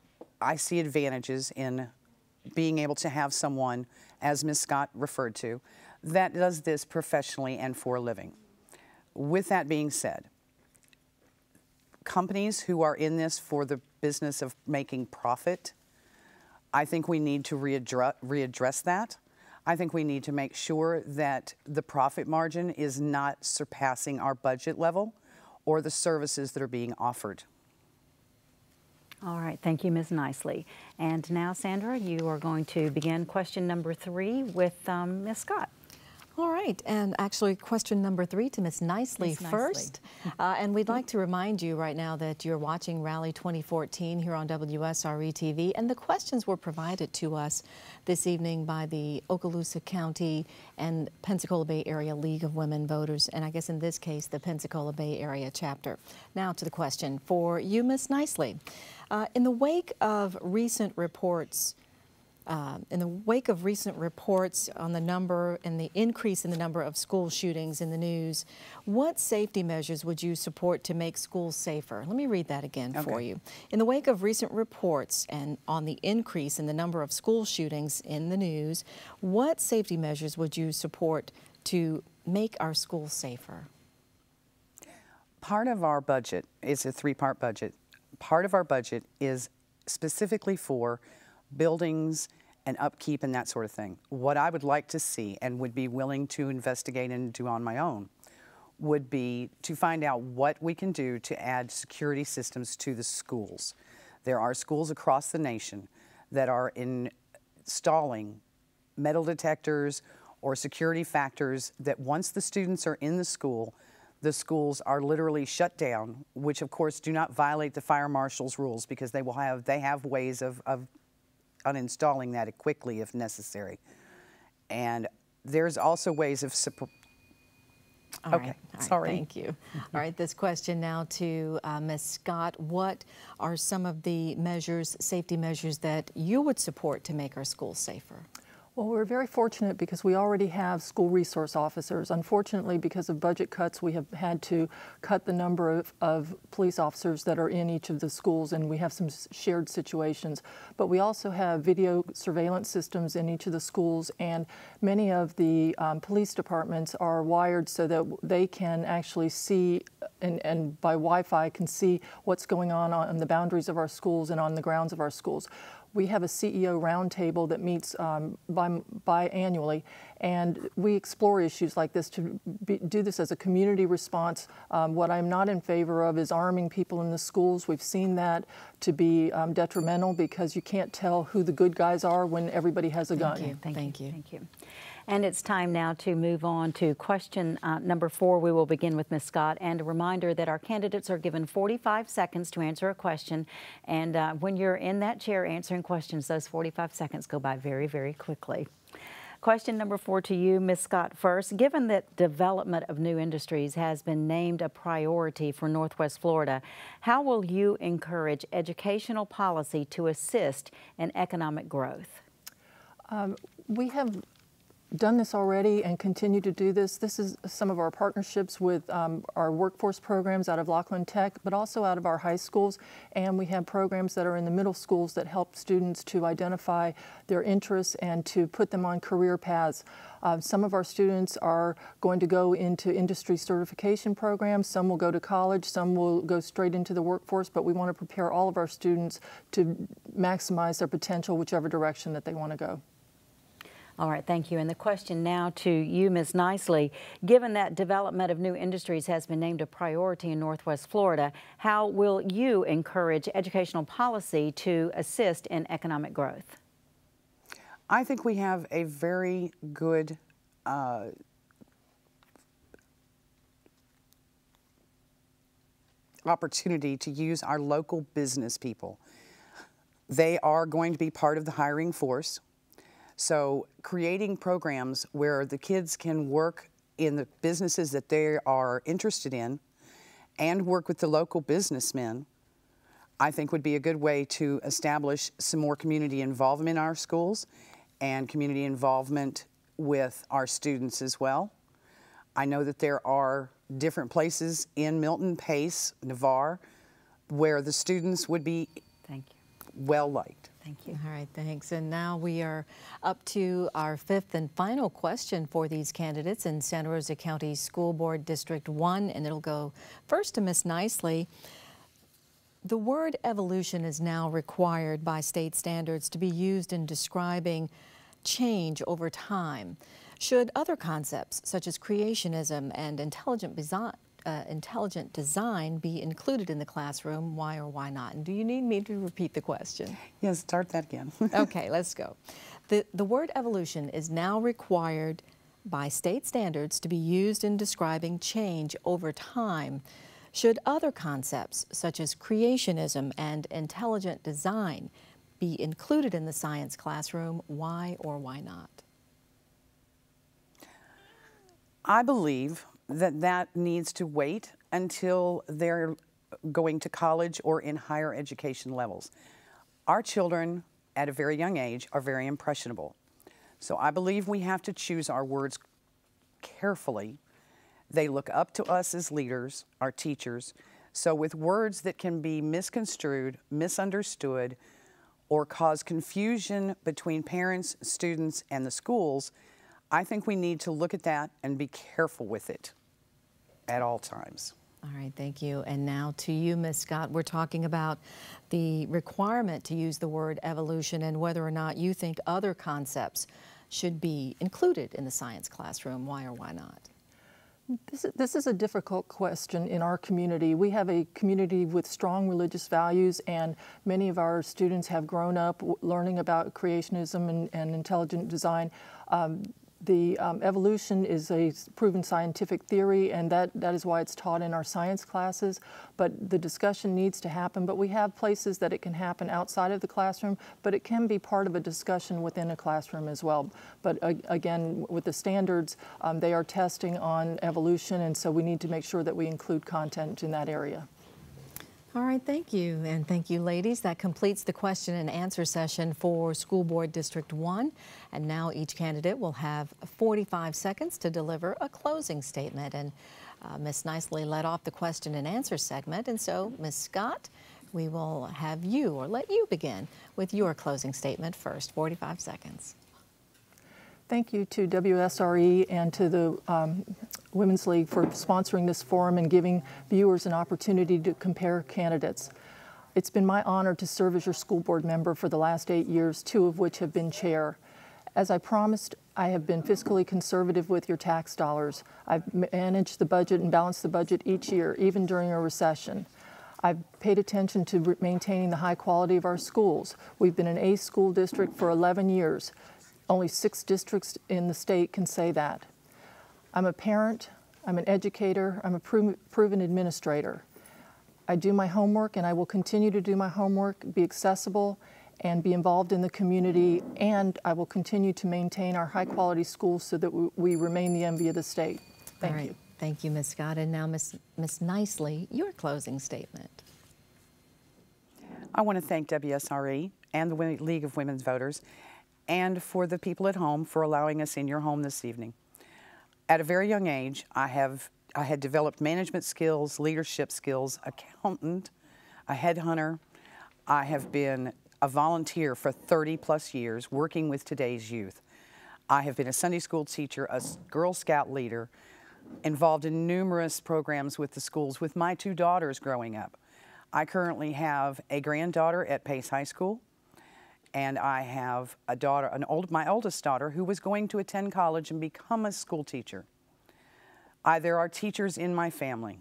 I see advantages in being able to have someone, as Ms. Scott referred to, that does this professionally and for a living. With that being said, companies who are in this for the business of making profit, I think we need to readdress that. I think we need to make sure that the profit margin is not surpassing our budget level or the services that are being offered. All right, thank you, Ms. Nicely. And now, Sandra, you are going to begin question number 3 with Ms. Scott. All right, and actually question number 3 to Ms. Nicely first. And we'd like to remind you right now that you're watching Rally 2014 here on WSRE TV, and the questions were provided to us this evening by the Okaloosa County and Pensacola Bay Area League of Women Voters, and I guess in this case the Pensacola Bay Area chapter. Now to the question for you, Ms. Nicely. In the wake of recent reports on the number and the increase in the number of school shootings in the news, what safety measures would you support to make schools safer? Let me read that again for you. In the wake of recent reports and on the increase in the number of school shootings in the news, what safety measures would you support to make our schools safer? Part of our budget is a 3-part budget. Part of our budget is specifically for buildings and upkeep and that sort of thing. What I would like to see and would be willing to investigate and do on my own would be to find out what we can do to add security systems to the schools. There are schools across the nation that are installing metal detectors or security factors that once the students are in the schools are literally shut down, which of course do not violate the fire marshal's rules because they have ways of uninstalling that quickly if necessary. And there's also ways of Sorry. Thank you. All right, this question now to Ms. Scott. What are some of the safety measures that you would support to make our schools safer? Well, we're very fortunate because we already have school resource officers. Unfortunately, because of budget cuts, we have had to cut the number of police officers that are in each of the schools, and we have some shared situations. But we also have video surveillance systems in each of the schools, and many of the police departments are wired so that they can actually see and by Wi-Fi can see what's going on the boundaries of our schools and on the grounds of our schools. We have a CEO roundtable that meets biannually, and we explore issues like this to do this as a community response. What I'm not in favor of is arming people in the schools. We've seen that to be detrimental because you can't tell who the good guys are when everybody has a gun. Thank you. And it's time now to move on to question number 4. We will begin with Ms. Scott. And a reminder that our candidates are given 45 seconds to answer a question. And when you're in that chair answering questions, those 45 seconds go by very, very quickly. Question number 4 to you, Ms. Scott, first. Given that development of new industries has been named a priority for Northwest Florida, how will you encourage educational policy to assist in economic growth? We have done this already and continue to do this. This is some of our partnerships with our workforce programs out of Laughlin Tech, but also out of our high schools. And we have programs that are in the middle schools that help students to identify their interests and to put them on career paths. Some of our students are going to go into industry certification programs, some will go to college, some will go straight into the workforce, but we want to prepare all of our students to maximize their potential whichever direction that they want to go. All right, thank you. And the question now to you, Ms. Nicely, given that development of new industries has been named a priority in Northwest Florida, how will you encourage educational policy to assist in economic growth? I think we have a very good opportunity to use our local business people. They are going to be part of the hiring force. So creating programs where the kids can work in the businesses that they are interested in and work with the local businessmen, I think would be a good way to establish some more community involvement in our schools and community involvement with our students as well. I know that there are different places in Milton, Pace, Navarre, where the students would be well liked. Thank you. All right, thanks. And now we are up to our fifth and final question for these candidates in Santa Rosa County School Board District 1, and it'll go first to Ms. Nicely. The word evolution is now required by state standards to be used in describing change over time. Should other concepts such as creationism and intelligent design be included in the classroom? Why or why not? And do you need me to repeat the question? Yes, start that again. Okay, let's go. The word evolution is now required by state standards to be used in describing change over time. Should other concepts such as creationism and intelligent design be included in the science classroom? Why or why not? I believe that needs to wait until they're going to college or in higher education levels. Our children at a very young age are very impressionable. So I believe we have to choose our words carefully. They look up to us as leaders, our teachers. So with words that can be misconstrued, misunderstood, or cause confusion between parents, students, and the schools, I think we need to look at that and be careful with it at all times. All right, thank you. And now to you, Ms. Scott, we're talking about the requirement to use the word evolution and whether or not you think other concepts should be included in the science classroom. Why or why not? This is a difficult question in our community. We have a community with strong religious values, and many of our students have grown up learning about creationism and intelligent design. Evolution is a proven scientific theory, and that is why it's taught in our science classes. But the discussion needs to happen. But we have places that it can happen outside of the classroom, but it can be part of a discussion within a classroom as well. But again, with the standards, they are testing on evolution, and so we need to make sure that we include content in that area. All right, thank you. And thank you, ladies. That completes the question and answer session for School Board District 1. And now each candidate will have 45 seconds to deliver a closing statement. And Ms. Nicely led off the question and answer segment. And so, Ms. Scott, we will have you, or let you begin with your closing statement first. 45 seconds. Thank you to WSRE and to the Women's League for sponsoring this forum and giving viewers an opportunity to compare candidates. It's been my honor to serve as your school board member for the last 8 years, 2 of which have been chair. As I promised, I have been fiscally conservative with your tax dollars. I've managed the budget and balanced the budget each year, even during a recession. I've paid attention to maintaining the high quality of our schools. We've been an A school district for 11 years. Only 6 districts in the state can say that. I'm a parent, I'm an educator, I'm a proven administrator. I do my homework, and I will continue to do my homework, be accessible, and be involved in the community, and I will continue to maintain our high quality schools so that we remain the envy of the state. Thank you. Thank you, Ms. Scott. And now Ms. Nicely, your closing statement. I want to thank WSRE and the League of Women's Voters and for the people at home for allowing us in your home this evening. At a very young age, I had developed management skills, leadership skills, accountant, a headhunter. I have been a volunteer for 30+ years working with today's youth. I have been a Sunday school teacher, a Girl Scout leader, involved in numerous programs with the schools with my 2 daughters growing up. I currently have a granddaughter at Pace High School, and I have a daughter, my oldest daughter, who was going to attend college and become a school teacher. There are teachers in my family.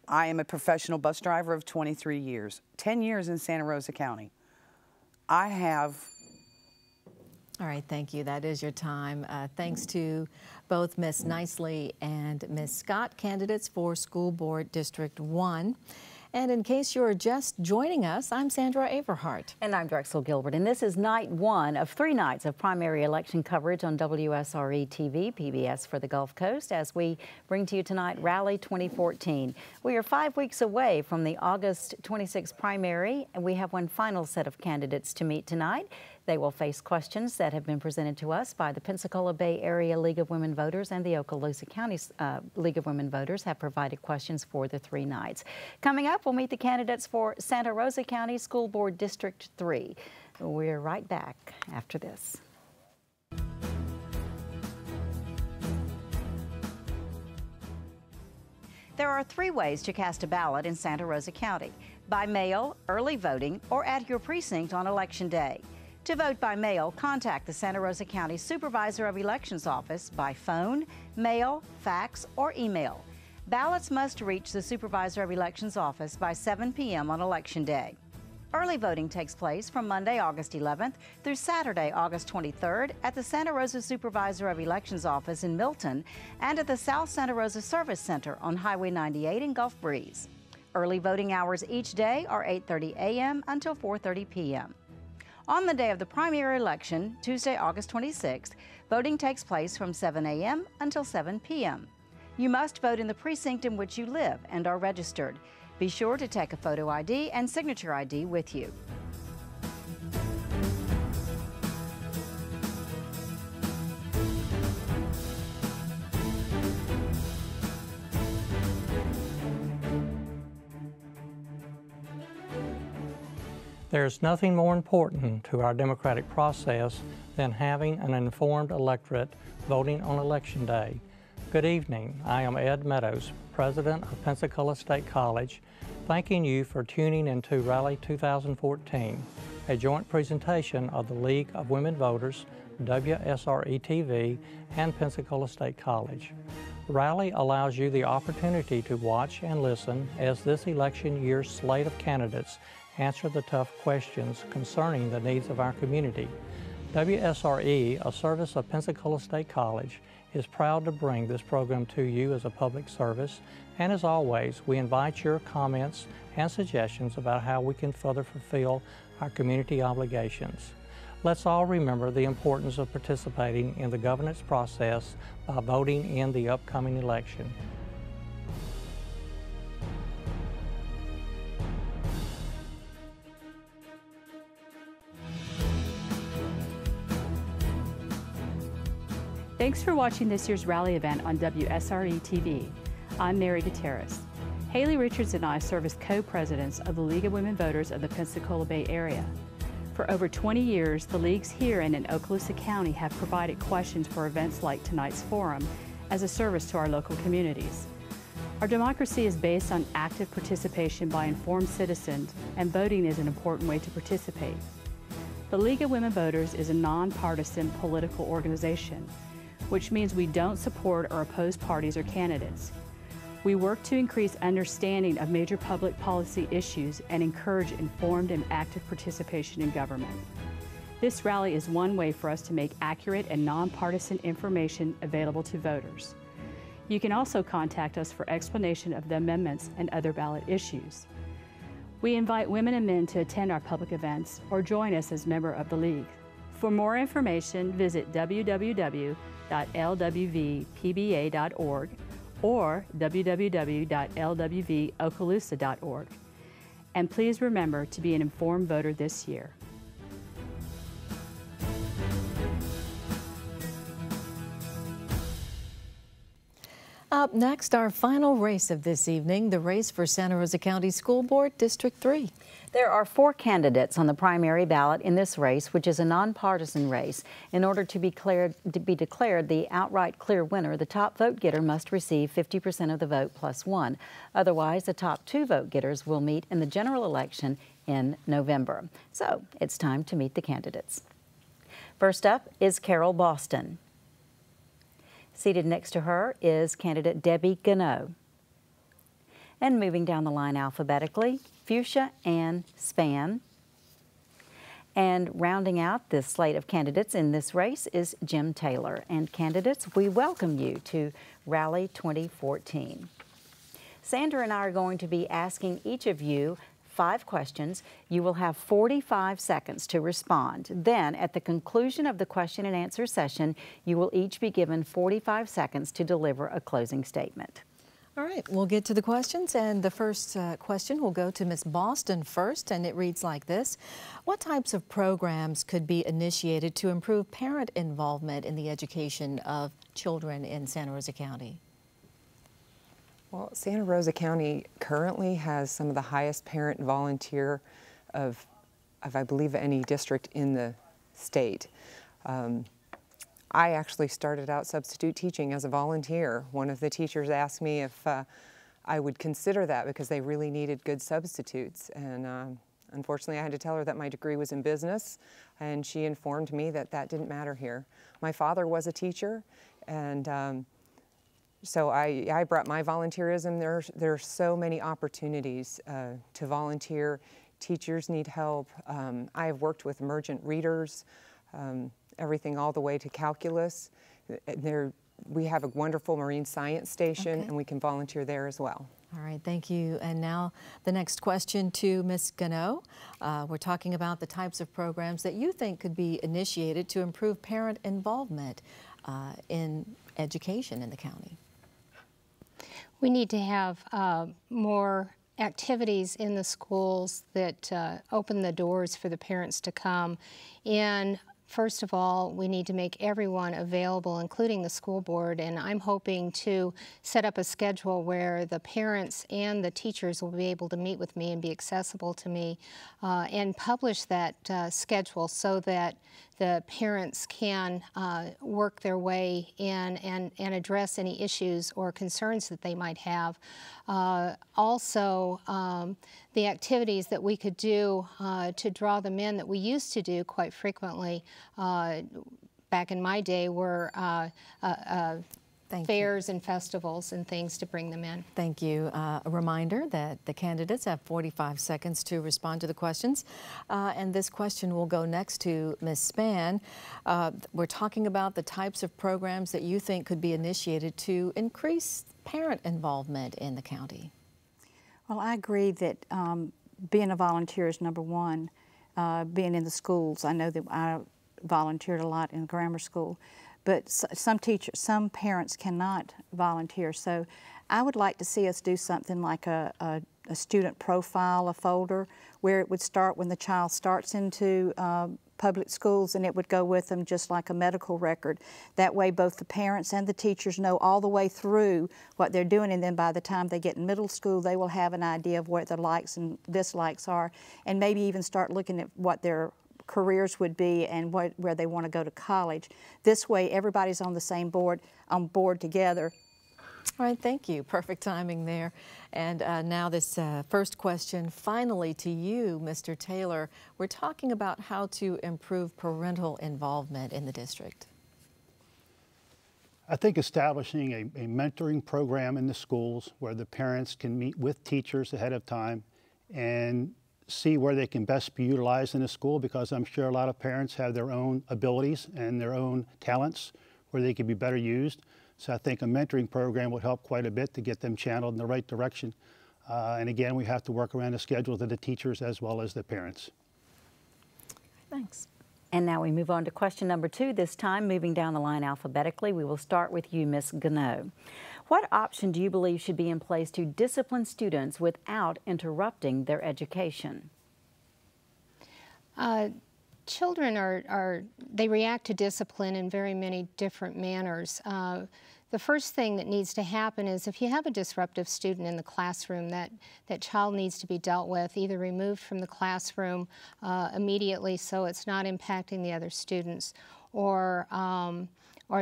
I am a professional bus driver of 23 years, 10 years in Santa Rosa County. I have... All right, thank you. That is your time. Thanks to both Ms. Nicely and Ms. Scott, candidates for School Board District 1. And in case you're just joining us, I'm Sandra Averhart. And I'm Drexel Gilbert. And this is night 1 of 3 nights of primary election coverage on WSRE TV, PBS for the Gulf Coast, as we bring to you tonight Rally 2014. We are 5 weeks away from the August 26th primary, and we have one final set of candidates to meet tonight. They will face questions that have been presented to us by the Pensacola Bay Area League of Women Voters, and the Okaloosa County League of Women Voters have provided questions for the 3 nights. Coming up, we'll meet the candidates for Santa Rosa County School Board District 3. We're right back after this. There are 3 ways to cast a ballot in Santa Rosa County: by mail, early voting, or at your precinct on Election Day. To vote by mail, contact the Santa Rosa County Supervisor of Elections office by phone, mail, fax, or email. Ballots must reach the Supervisor of Elections office by 7 p.m. on Election Day. Early voting takes place from Monday, August 11th through Saturday, August 23rd at the Santa Rosa Supervisor of Elections office in Milton and at the South Santa Rosa Service Center on Highway 98 in Gulf Breeze. Early voting hours each day are 8:30 a.m. until 4:30 p.m. On the day of the primary election, Tuesday, August 26th, voting takes place from 7 a.m. until 7 p.m. You must vote in the precinct in which you live and are registered. Be sure to take a photo ID and signature ID with you. There's nothing more important to our democratic process than having an informed electorate voting on Election Day. Good evening. I am Ed Meadows, President of Pensacola State College, thanking you for tuning into Rally 2014, a joint presentation of the League of Women Voters, WSRE TV, and Pensacola State College. Rally allows you the opportunity to watch and listen as this election year's slate of candidates answer the tough questions concerning the needs of our community. WSRE, a service of Pensacola State College, is proud to bring this program to you as a public service, and as always, we invite your comments and suggestions about how we can further fulfill our community obligations. Let's all remember the importance of participating in the governance process by voting in the upcoming election. Thanks for watching this year's rally event on WSRE TV. I'm Mary DeTerrace. Haley Richards and I serve as co-presidents of the League of Women Voters of the Pensacola Bay Area. For over 20 years, the leagues here and in Okaloosa County have provided questions for events like tonight's forum as a service to our local communities. Our democracy is based on active participation by informed citizens, and voting is an important way to participate. The League of Women Voters is a nonpartisan political organization, which means we don't support or oppose parties or candidates. We work to increase understanding of major public policy issues and encourage informed and active participation in government. This rally is one way for us to make accurate and nonpartisan information available to voters. You can also contact us for explanation of the amendments and other ballot issues. We invite women and men to attend our public events or join us as a member of the League. For more information, visit www.lwvpba.org or www.lwvokaloosa.org. And please remember to be an informed voter this year. Up next, our final race of this evening, the race for Santa Rosa County School Board District 3. There are 4 candidates on the primary ballot in this race, which is a nonpartisan race. In order to be declared the outright clear winner, the top vote getter must receive 50% of the vote plus 1. Otherwise, the top 2 vote getters will meet in the general election in November. So it's time to meet the candidates. First up is Carol Boston. Seated next to her is candidate Debbie Gano. And moving down the line alphabetically, Fuchsia Ann Spann. And rounding out this slate of candidates in this race is Jim Taylor. And candidates, we welcome you to Rally 2014. Sandra and I are going to be asking each of you 5 questions. You will have 45 seconds to respond. Then, at the conclusion of the question and answer session, you will each be given 45 seconds to deliver a closing statement. All right, we'll get to the questions, and the first question will go to Ms. Boston first, and it reads like this. What types of programs could be initiated to improve parent involvement in the education of children in Santa Rosa County? Well, Santa Rosa County currently has some of the highest parent volunteer of I believe, any district in the state. I actually started out substitute teaching as a volunteer. One of the teachers asked me if I would consider that because they really needed good substitutes. And unfortunately, I had to tell her that my degree was in business, and she informed me that that didn't matter here. My father was a teacher, and so I brought my volunteerism. There are so many opportunities to volunteer. Teachers need help. I have worked with emergent readers, everything all the way to calculus. We have a wonderful marine science station, and we can volunteer there as well. All right, thank you. And now the next question to Ms. Gano. We're talking about the types of programs that you think could be initiated to improve parent involvement in education in the county. We need to have more activities in the schools that open the doors for the parents to come. And first of all, we need to make everyone available, including the school board, and I'm hoping to set up a schedule where the parents and the teachers will be able to meet with me and be accessible to me, and publish that schedule so that the parents can work their way in and address any issues or concerns that they might have. Also, the activities that we could do to draw them in that we used to do quite frequently back in my day were fairs and festivals and things to bring them in. Thank you. A reminder that the candidates have 45 seconds to respond to the questions. And this question will go next to Ms. Spann. We're talking about the types of programs that you think could be initiated to increase parent involvement in the county. Well, I agree that being a volunteer is number one. Being in the schools, I know that I volunteered a lot in grammar school. But some parents cannot volunteer. So I would like to see us do something like a student profile, a folder, where it would start when the child starts into public schools, and it would go with them just like a medical record. That way both the parents and the teachers know all the way through what they're doing, and then by the time they get in middle school, they will have an idea of what their likes and dislikes are, and maybe even start looking at what their careers would be and where they want to go to college. This way, everybody's on the same board together. All right, thank you. Perfect timing there. And now this first question, finally to you, Mr. Taylor. We're talking about how to improve parental involvement in the district. I think establishing a mentoring program in the schools where the parents can meet with teachers ahead of time and see where they can best be utilized in the school, because I'm sure a lot of parents have their own abilities and their own talents where they could be better used. So I think a mentoring program would help quite a bit to get them channeled in the right direction. And again, we have to work around the schedules of the teachers as well as the parents. Thanks. And now we move on to question number 2. This time, moving down the line alphabetically, we will start with you, Ms. Gano. What option do you believe should be in place to discipline students without interrupting their education? children they react to discipline in very many different manners. The first thing that needs to happen is if you have a disruptive student in the classroom, that child needs to be dealt with, either removed from the classroom immediately so it's not impacting the other students, or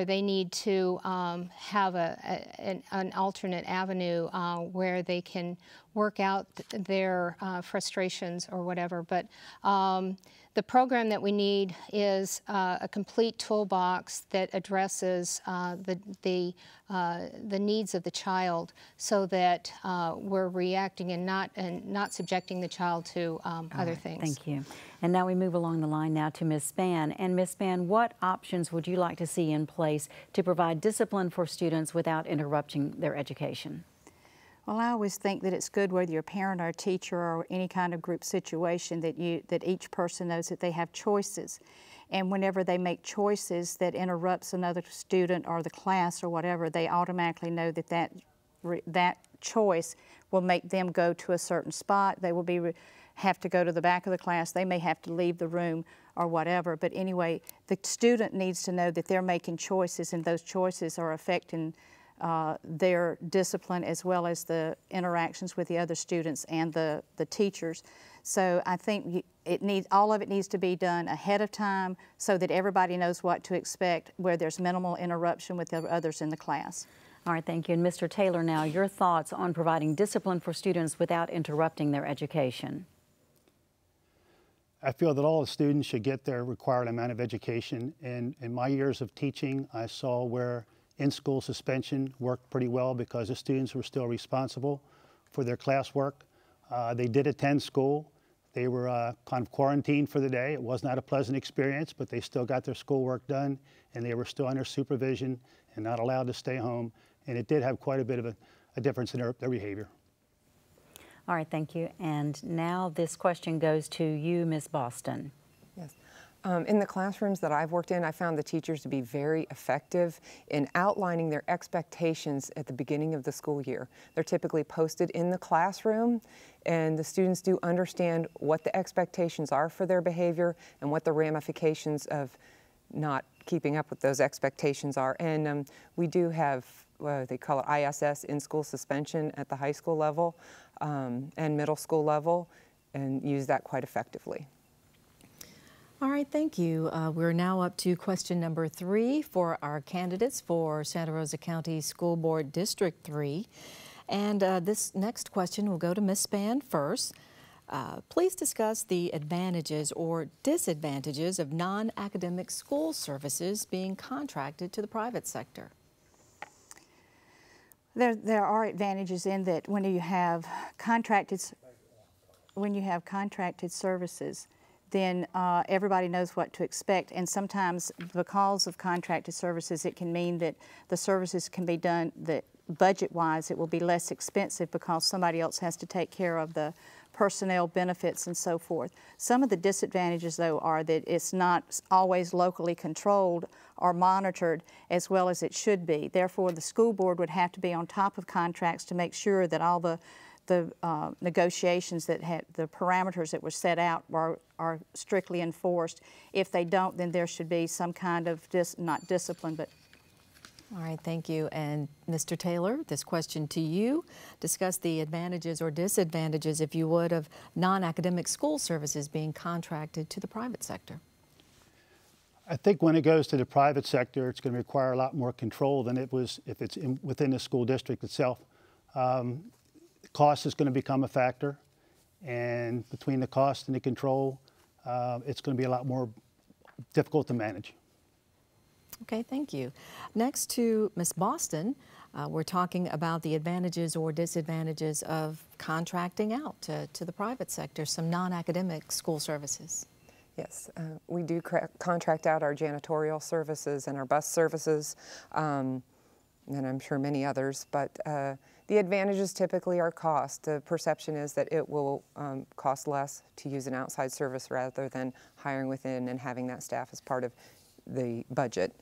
they need to have an alternate avenue where they can work out their frustrations or whatever. But the program that we need is a complete toolbox that addresses the needs of the child, so that we're reacting and not subjecting the child to other things. Thank you. And now we move along the line now to Ms. Spann. And Ms. Spann, what options would you like to see in place to provide discipline for students without interrupting their education? Well, I always think that it's good, whether you're a parent or a teacher or any kind of group situation, that each person knows that they have choices. And whenever they make choices that interrupts another student or the class or whatever, they automatically know that that choice will make them go to a certain spot. They will have to go to the back of the class. They may have to leave the room or whatever. But anyway, the student needs to know that they're making choices, and those choices are affecting their discipline as well as the interactions with the other students and the teachers. So I think all of it needs to be done ahead of time so that everybody knows what to expect, where there's minimal interruption with the others in the class. All right, thank you. And Mr. Taylor, now your thoughts on providing discipline for students without interrupting their education. I feel that all the students should get their required amount of education. And in my years of teaching, I saw where in-school suspension worked pretty well because the students were still responsible for their classwork. They did attend school. They were kind of quarantined for the day. It was not a pleasant experience, but they still got their schoolwork done, and they were still under supervision and not allowed to stay home. And it did have quite a bit of a difference in their behavior. All right, thank you. And now this question goes to you, Ms. Boston. Yes. In the classrooms that I've worked in, I found the teachers to be very effective in outlining their expectations at the beginning of the school year. They're typically posted in the classroom, and the students do understand what the expectations are for their behavior and what the ramifications of not keeping up with those expectations are. And we do have, they call it ISS, in-school suspension, at the high school level and middle school level, and use that quite effectively. All right, thank you. We're now up to question number 3 for our candidates for Santa Rosa County School Board District 3. And this next question will go to Ms. Spann first. Please discuss the advantages or disadvantages of non-academic school services being contracted to the private sector. There are advantages in that when you have contracted services, then everybody knows what to expect. And sometimes because of contracted services, it can mean that the services can be done that budget-wise, it will be less expensive because somebody else has to take care of the personnel benefits and so forth. Some of the disadvantages, though, are that it's not always locally controlled or monitored as well as it should be. Therefore, the school board would have to be on top of contracts to make sure that all the negotiations that had the parameters that were set out are strictly enforced. If they don't, then there should be some kind of not discipline, but. All right, thank you. And Mr. Taylor, this question to you. Discuss the advantages or disadvantages, if you would, of non-academic school services being contracted to the private sector. I think when it goes to the private sector, it's going to require a lot more control than it was if it's within the school district itself. Cost is going to become a factor, and between the cost and the control, it's going to be a lot more difficult to manage. Okay, thank you. Next to Ms. Boston, we're talking about the advantages or disadvantages of contracting out to the private sector, some non-academic school services. Yes, we do contract out our janitorial services and our bus services, and I'm sure many others, but the advantages typically are cost. The perception is that it will cost less to use an outside service rather than hiring within and having that staff as part of the budget.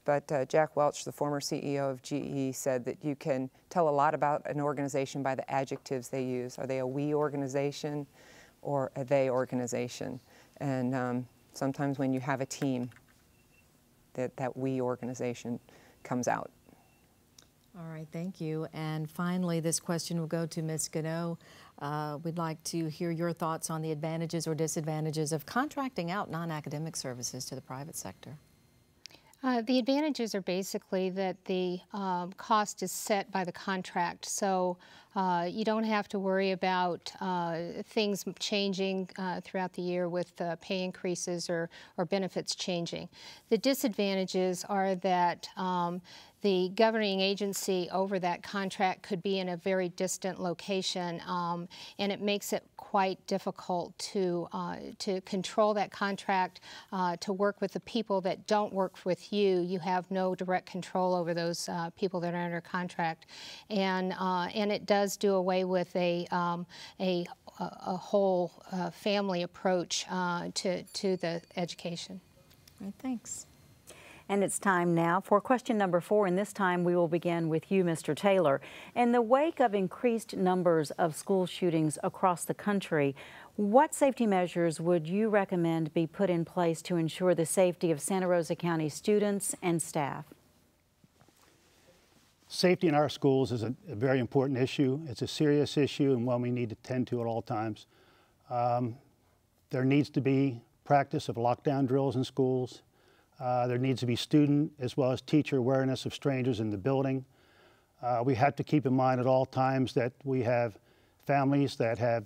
But Jack Welch, the former CEO of GE, said that you can tell a lot about an organization by the adjectives they use. Are they a we organization or a they organization? And sometimes when you have a team, that we organization comes out. All right, thank you. And finally, this question will go to Ms. Gano. We'd like to hear your thoughts on the advantages or disadvantages of contracting out non-academic services to the private sector. The advantages are basically that the cost is set by the contract, so you don't have to worry about things changing throughout the year with pay increases or benefits changing. The disadvantages are that the governing agency over that contract could be in a very distant location, and it makes it quite difficult to control that contract, to work with the people that don't work with you. You have no direct control over those people that are under contract, and it does do away with a whole family approach to the education. All right, thanks. And it's time now for question number 4, and this time we will begin with you, Mr. Taylor. In the wake of increased numbers of school shootings across the country, what safety measures would you recommend be put in place to ensure the safety of Santa Rosa County students and staff? Safety in our schools is a very important issue. It's a serious issue and one we need to tend to at all times. There needs to be practice of lockdown drills in schools. There needs to be student as well as teacher awareness of strangers in the building. We have to keep in mind at all times that we have families that have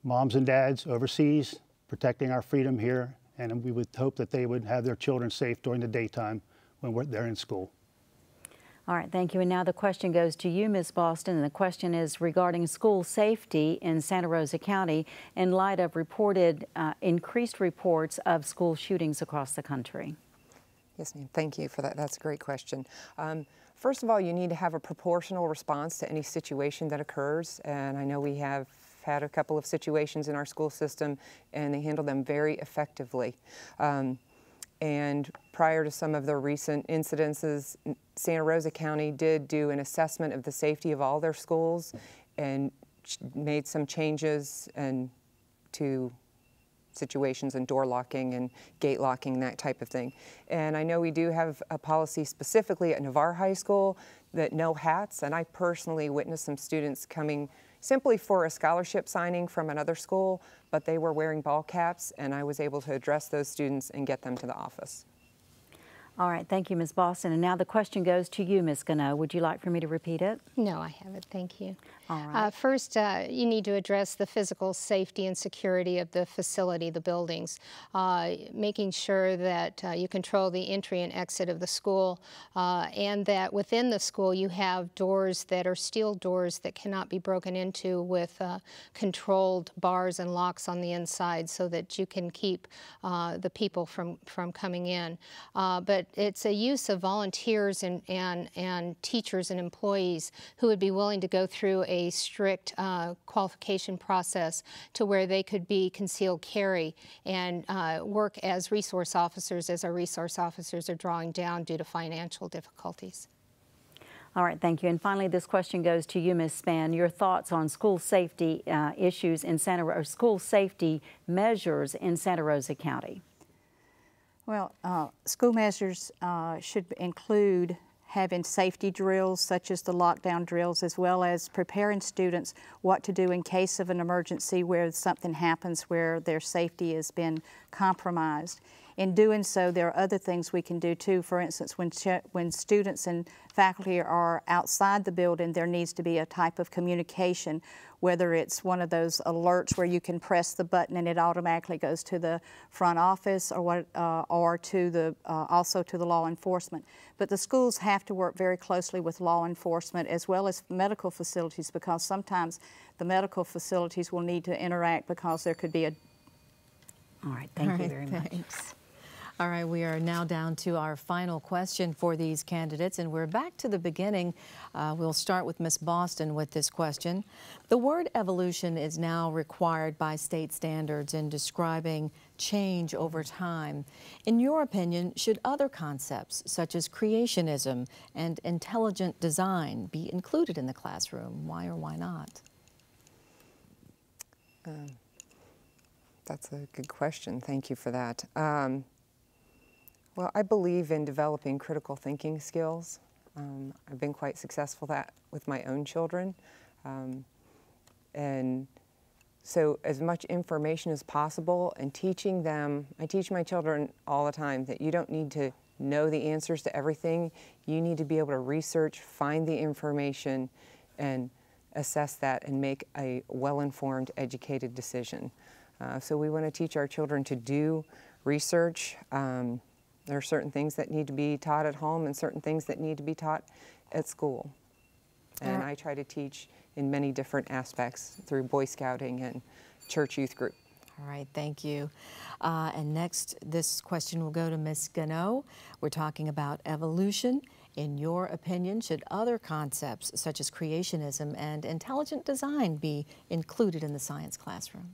moms and dads overseas protecting our freedom here, and we would hope that they would have their children safe during the daytime when they're in school. All right, thank you. And now the question goes to you, Ms. Boston, and the question is regarding school safety in Santa Rosa County in light of reported increased reports of school shootings across the country. Yes, ma'am. Thank you for that. That's a great question. First of all, you need to have a proportional response to any situation that occurs, and I know we have had a couple of situations in our school system, and they handle them very effectively. And prior to some of the recent incidences, Santa Rosa County did do an assessment of the safety of all their schools and made some changes to situations and door locking and gate locking, that type of thing. And I know we do have a policy specifically at Navarre High School that no hats, and I personally witnessed some students coming simply for a scholarship signing from another school, but they were wearing ball caps, and I was able to address those students and get them to the office. All right, thank you, Ms. Boston. And now the question goes to you, Ms. Gano. Would you like for me to repeat it? No, I haven't. Thank you. All right. First, you need to address the physical safety and security of the facility, the buildings, making sure that you control the entry and exit of the school, and that within the school you have doors that are steel doors that cannot be broken into with controlled bars and locks on the inside so that you can keep the people from coming in. But it's a use of volunteers and teachers and employees who would be willing to go through a strict qualification process to where they could be concealed carry and work as resource officers as our resource officers are drawing down due to financial difficulties. All right, thank you. And finally, this question goes to you, Ms. Spann. Your thoughts on school safety issues in school safety measures in Santa Rosa County? Well, school measures should include having safety drills such as the lockdown drills, as well as preparing students what to do in case of an emergency where something happens where their safety has been compromised. In doing so, there are other things we can do too. For instance, when students and faculty are outside the building, there needs to be a type of communication, whether it's one of those alerts where you can press the button and it automatically goes to the front office, or to the also to the law enforcement. But the schools have to work very closely with law enforcement as well as medical facilities, because sometimes the medical facilities will need to interact because there could be a... All right, thank you very much. Thanks. All right, we are now down to our final question for these candidates, and we're back to the beginning. We'll start with Ms. Boston with this question. The word evolution is now required by state standards in describing change over time. In your opinion, should other concepts such as creationism and intelligent design be included in the classroom? Why or why not? That's a good question. Thank you for that. Well, I believe in developing critical thinking skills. I've been quite successful with my own children. And so as much information as possible and teaching them, I teach my children all the time that you don't need to know the answers to everything. You need to be able to research, find the information, and assess that and make a well-informed, educated decision. So we want to teach our children to do research. There are certain things that need to be taught at home and certain things that need to be taught at school. And I try to teach in many different aspects through Boy Scouting and church youth group. All right, thank you. And next, this question will go to Ms. Gano. We're talking about evolution. In your opinion, should other concepts such as creationism and intelligent design be included in the science classroom?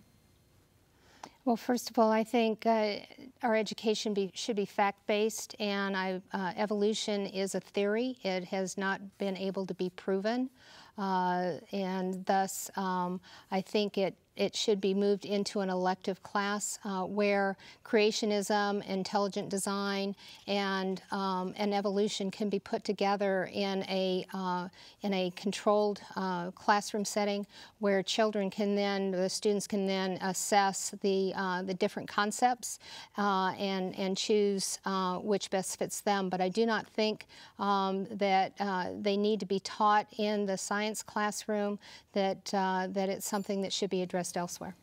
Well, first of all, I think our education should be fact-based, and evolution is a theory. It has not been able to be proven, and thus I think it should be moved into an elective class where creationism, intelligent design, and evolution can be put together in a controlled classroom setting where the students can then assess the different concepts and choose which best fits them. But I do not think that they need to be taught in the science classroom, that it's something that should be addressed elsewhere.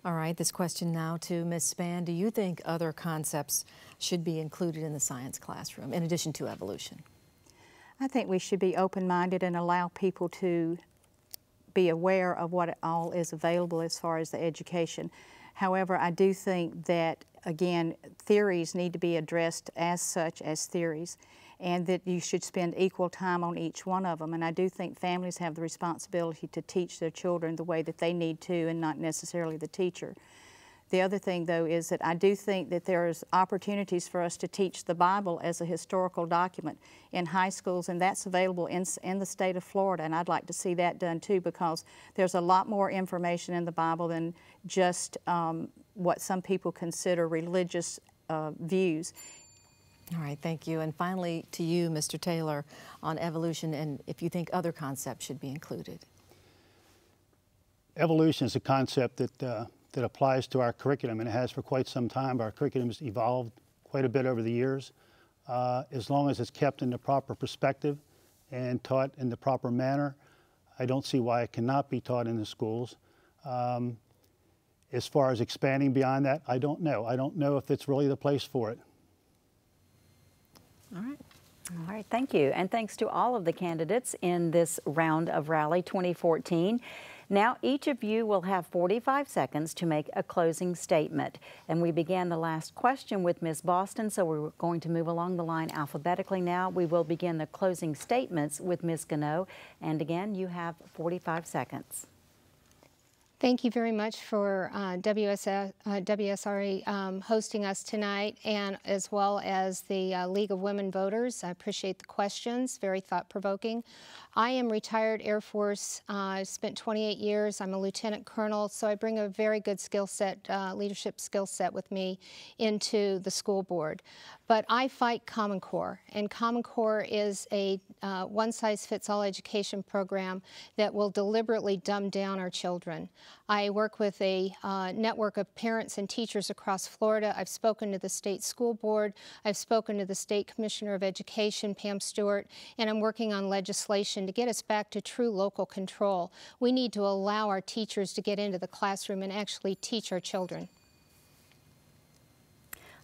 All right, this question now to Ms. Spann. Do you think other concepts should be included in the science classroom in addition to evolution? I think we should be open-minded and allow people to be aware of what all is available as far as the education. However, I do think that, again, theories need to be addressed as such as theories, and that you should spend equal time on each one of them. And I do think families have the responsibility to teach their children the way that they need to, and not necessarily the teacher. The other thing, though, is that I do think that there's opportunities for us to teach the Bible as a historical document in high schools, and that's available in the state of Florida, and I'd like to see that done too, because there's a lot more information in the Bible than just what some people consider religious views. All right, thank you. And finally, to you, Mr. Taylor, on evolution and if you think other concepts should be included. Evolution is a concept that applies to our curriculum, and it has for quite some time. Our curriculum has evolved quite a bit over the years. As long as it's kept in the proper perspective and taught in the proper manner, I don't see why it cannot be taught in the schools. As far as expanding beyond that, I don't know. I don't know if it's really the place for it. All right. All right, thank you. And thanks to all of the candidates in this round of Rally 2014. Now each of you will have 45 seconds to make a closing statement. And we began the last question with Ms. Boston, so we're going to move along the line alphabetically now. We will begin the closing statements with Ms. Gano. And again, you have 45 seconds. Thank you very much for WSRE hosting us tonight, and as well as the League of Women Voters. I appreciate the questions, very thought-provoking. I am retired Air Force. I spent 28 years. I'm a lieutenant colonel, so I bring a very good skill set, leadership skill set with me into the school board. But I fight Common Core, and Common Core is a one-size-fits-all education program that will deliberately dumb down our children. I work with a network of parents and teachers across Florida. I've spoken to the state school board. I've spoken to the state commissioner of education, Pam Stewart, and I'm working on legislation to get us back to true local control. We need to allow our teachers to get into the classroom and actually teach our children.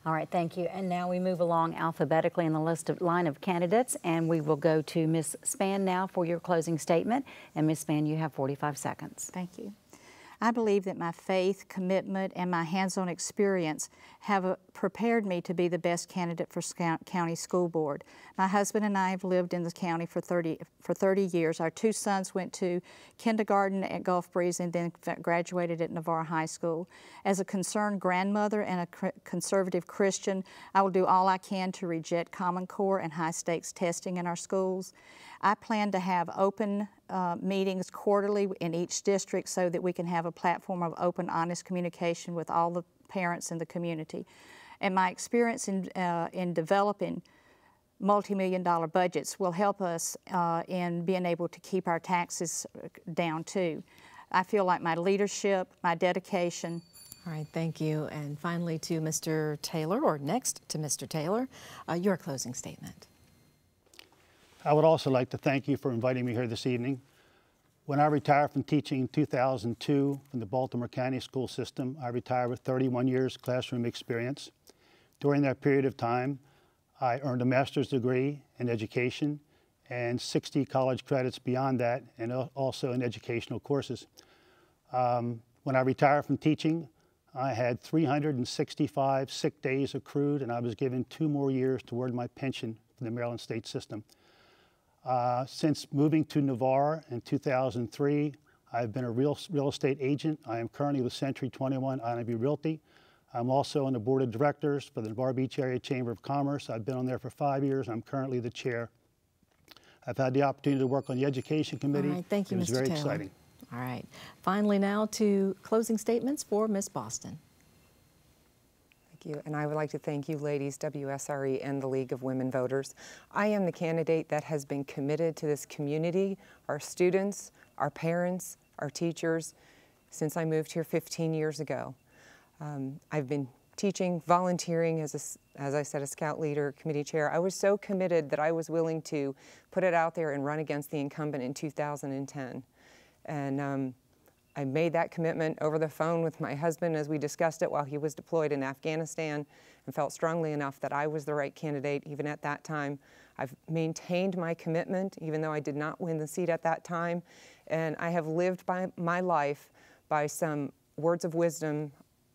All right, thank you. And now we move along alphabetically in the line of candidates, and we will go to Ms. Spann now for your closing statement. And Ms. Spann, you have 45 seconds. Thank you. I believe that my faith, commitment, and my hands-on experience have prepared me to be the best candidate for county school board. My husband and I have lived in the county for 30 years. Our two sons went to kindergarten at Gulf Breeze and then graduated at Navarre High School. As a concerned grandmother and a conservative Christian, I will do all I can to reject Common Core and high-stakes testing in our schools. I plan to have open meetings quarterly in each district so that we can have a platform of open, honest communication with all the parents in the community. And my experience in developing multi-million-dollar budgets will help us in being able to keep our taxes down too. I feel like my leadership, my dedication. All right, thank you. And finally to Mr. Taylor, or next to Mr. Taylor, your closing statement. I would also like to thank you for inviting me here this evening. When I retired from teaching in 2002 from the Baltimore County school system, I retired with 31 years classroom experience. During that period of time, I earned a master's degree in education and 60 college credits beyond that, and also in educational courses. When I retired from teaching, I had 365 sick days accrued, and I was given 2 more years toward my pension from the Maryland state system. Since moving to Navarre in 2003, I've been a real estate agent. I am currently with Century 21 Ivy Realty. I'm also on the board of directors for the Navarre Beach Area Chamber of Commerce. I've been on there for 5 years. I'm currently the chair. I've had the opportunity to work on the education committee. All right, thank you, Mr. Taylor. It was very exciting. All right. Finally now to closing statements for Ms. Boston. Thank you, and I would like to thank you ladies, WSRE and the League of Women Voters. I am the candidate that has been committed to this community, our students, our parents, our teachers, since I moved here 15 years ago. I've been teaching, volunteering as I said, a scout leader, committee chair. I was so committed that I was willing to put it out there and run against the incumbent in 2010. And I made that commitment over the phone with my husband as we discussed it while he was deployed in Afghanistan, and felt strongly enough that I was the right candidate even at that time. I've maintained my commitment even though I did not win the seat at that time, and I have lived by my life by some words of wisdom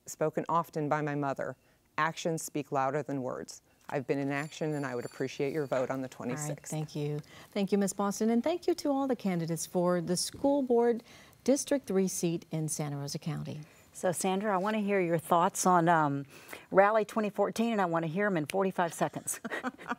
spoken often by my mother. Actions speak louder than words. I've been in action, and I would appreciate your vote on the 26th. All right, thank you. Thank you, Ms. Boston, and thank you to all the candidates for the school board District 3 seat in Santa Rosa County. So, Sandra, I want to hear your thoughts on Rally 2014, and I want to hear them in 45 seconds.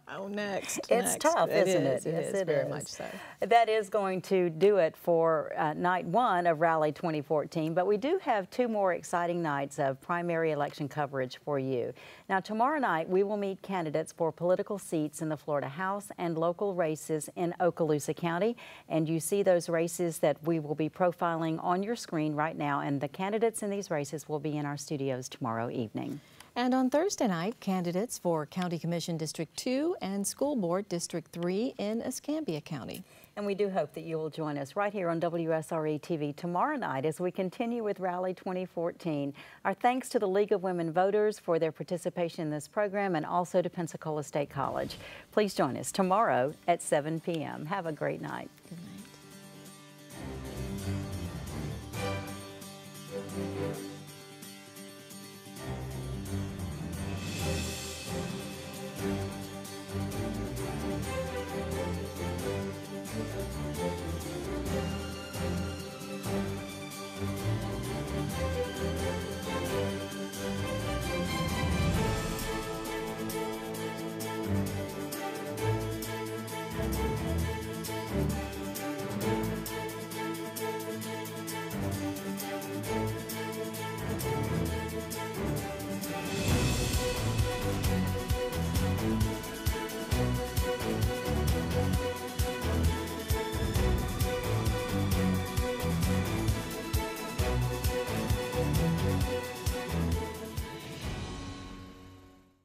Oh, next. It's tough, isn't it? It Yes, is, very much so. That is going to do it for night 1 of Rally 2014, but we do have 2 more exciting nights of primary election coverage for you. Now, tomorrow night, we will meet candidates for political seats in the Florida House and local races in Okaloosa County, and you see those races that we will be profiling on your screen right now, and the candidates in these races will be in our studios tomorrow evening. And on Thursday night, candidates for County Commission District 2 and School Board District 3 in Escambia County. And we do hope that you will join us right here on WSRE TV tomorrow night as we continue with Rally 2014. Our thanks to the League of Women Voters for their participation in this program, and also to Pensacola State College. Please join us tomorrow at 7 p.m. Have a great night. Good night.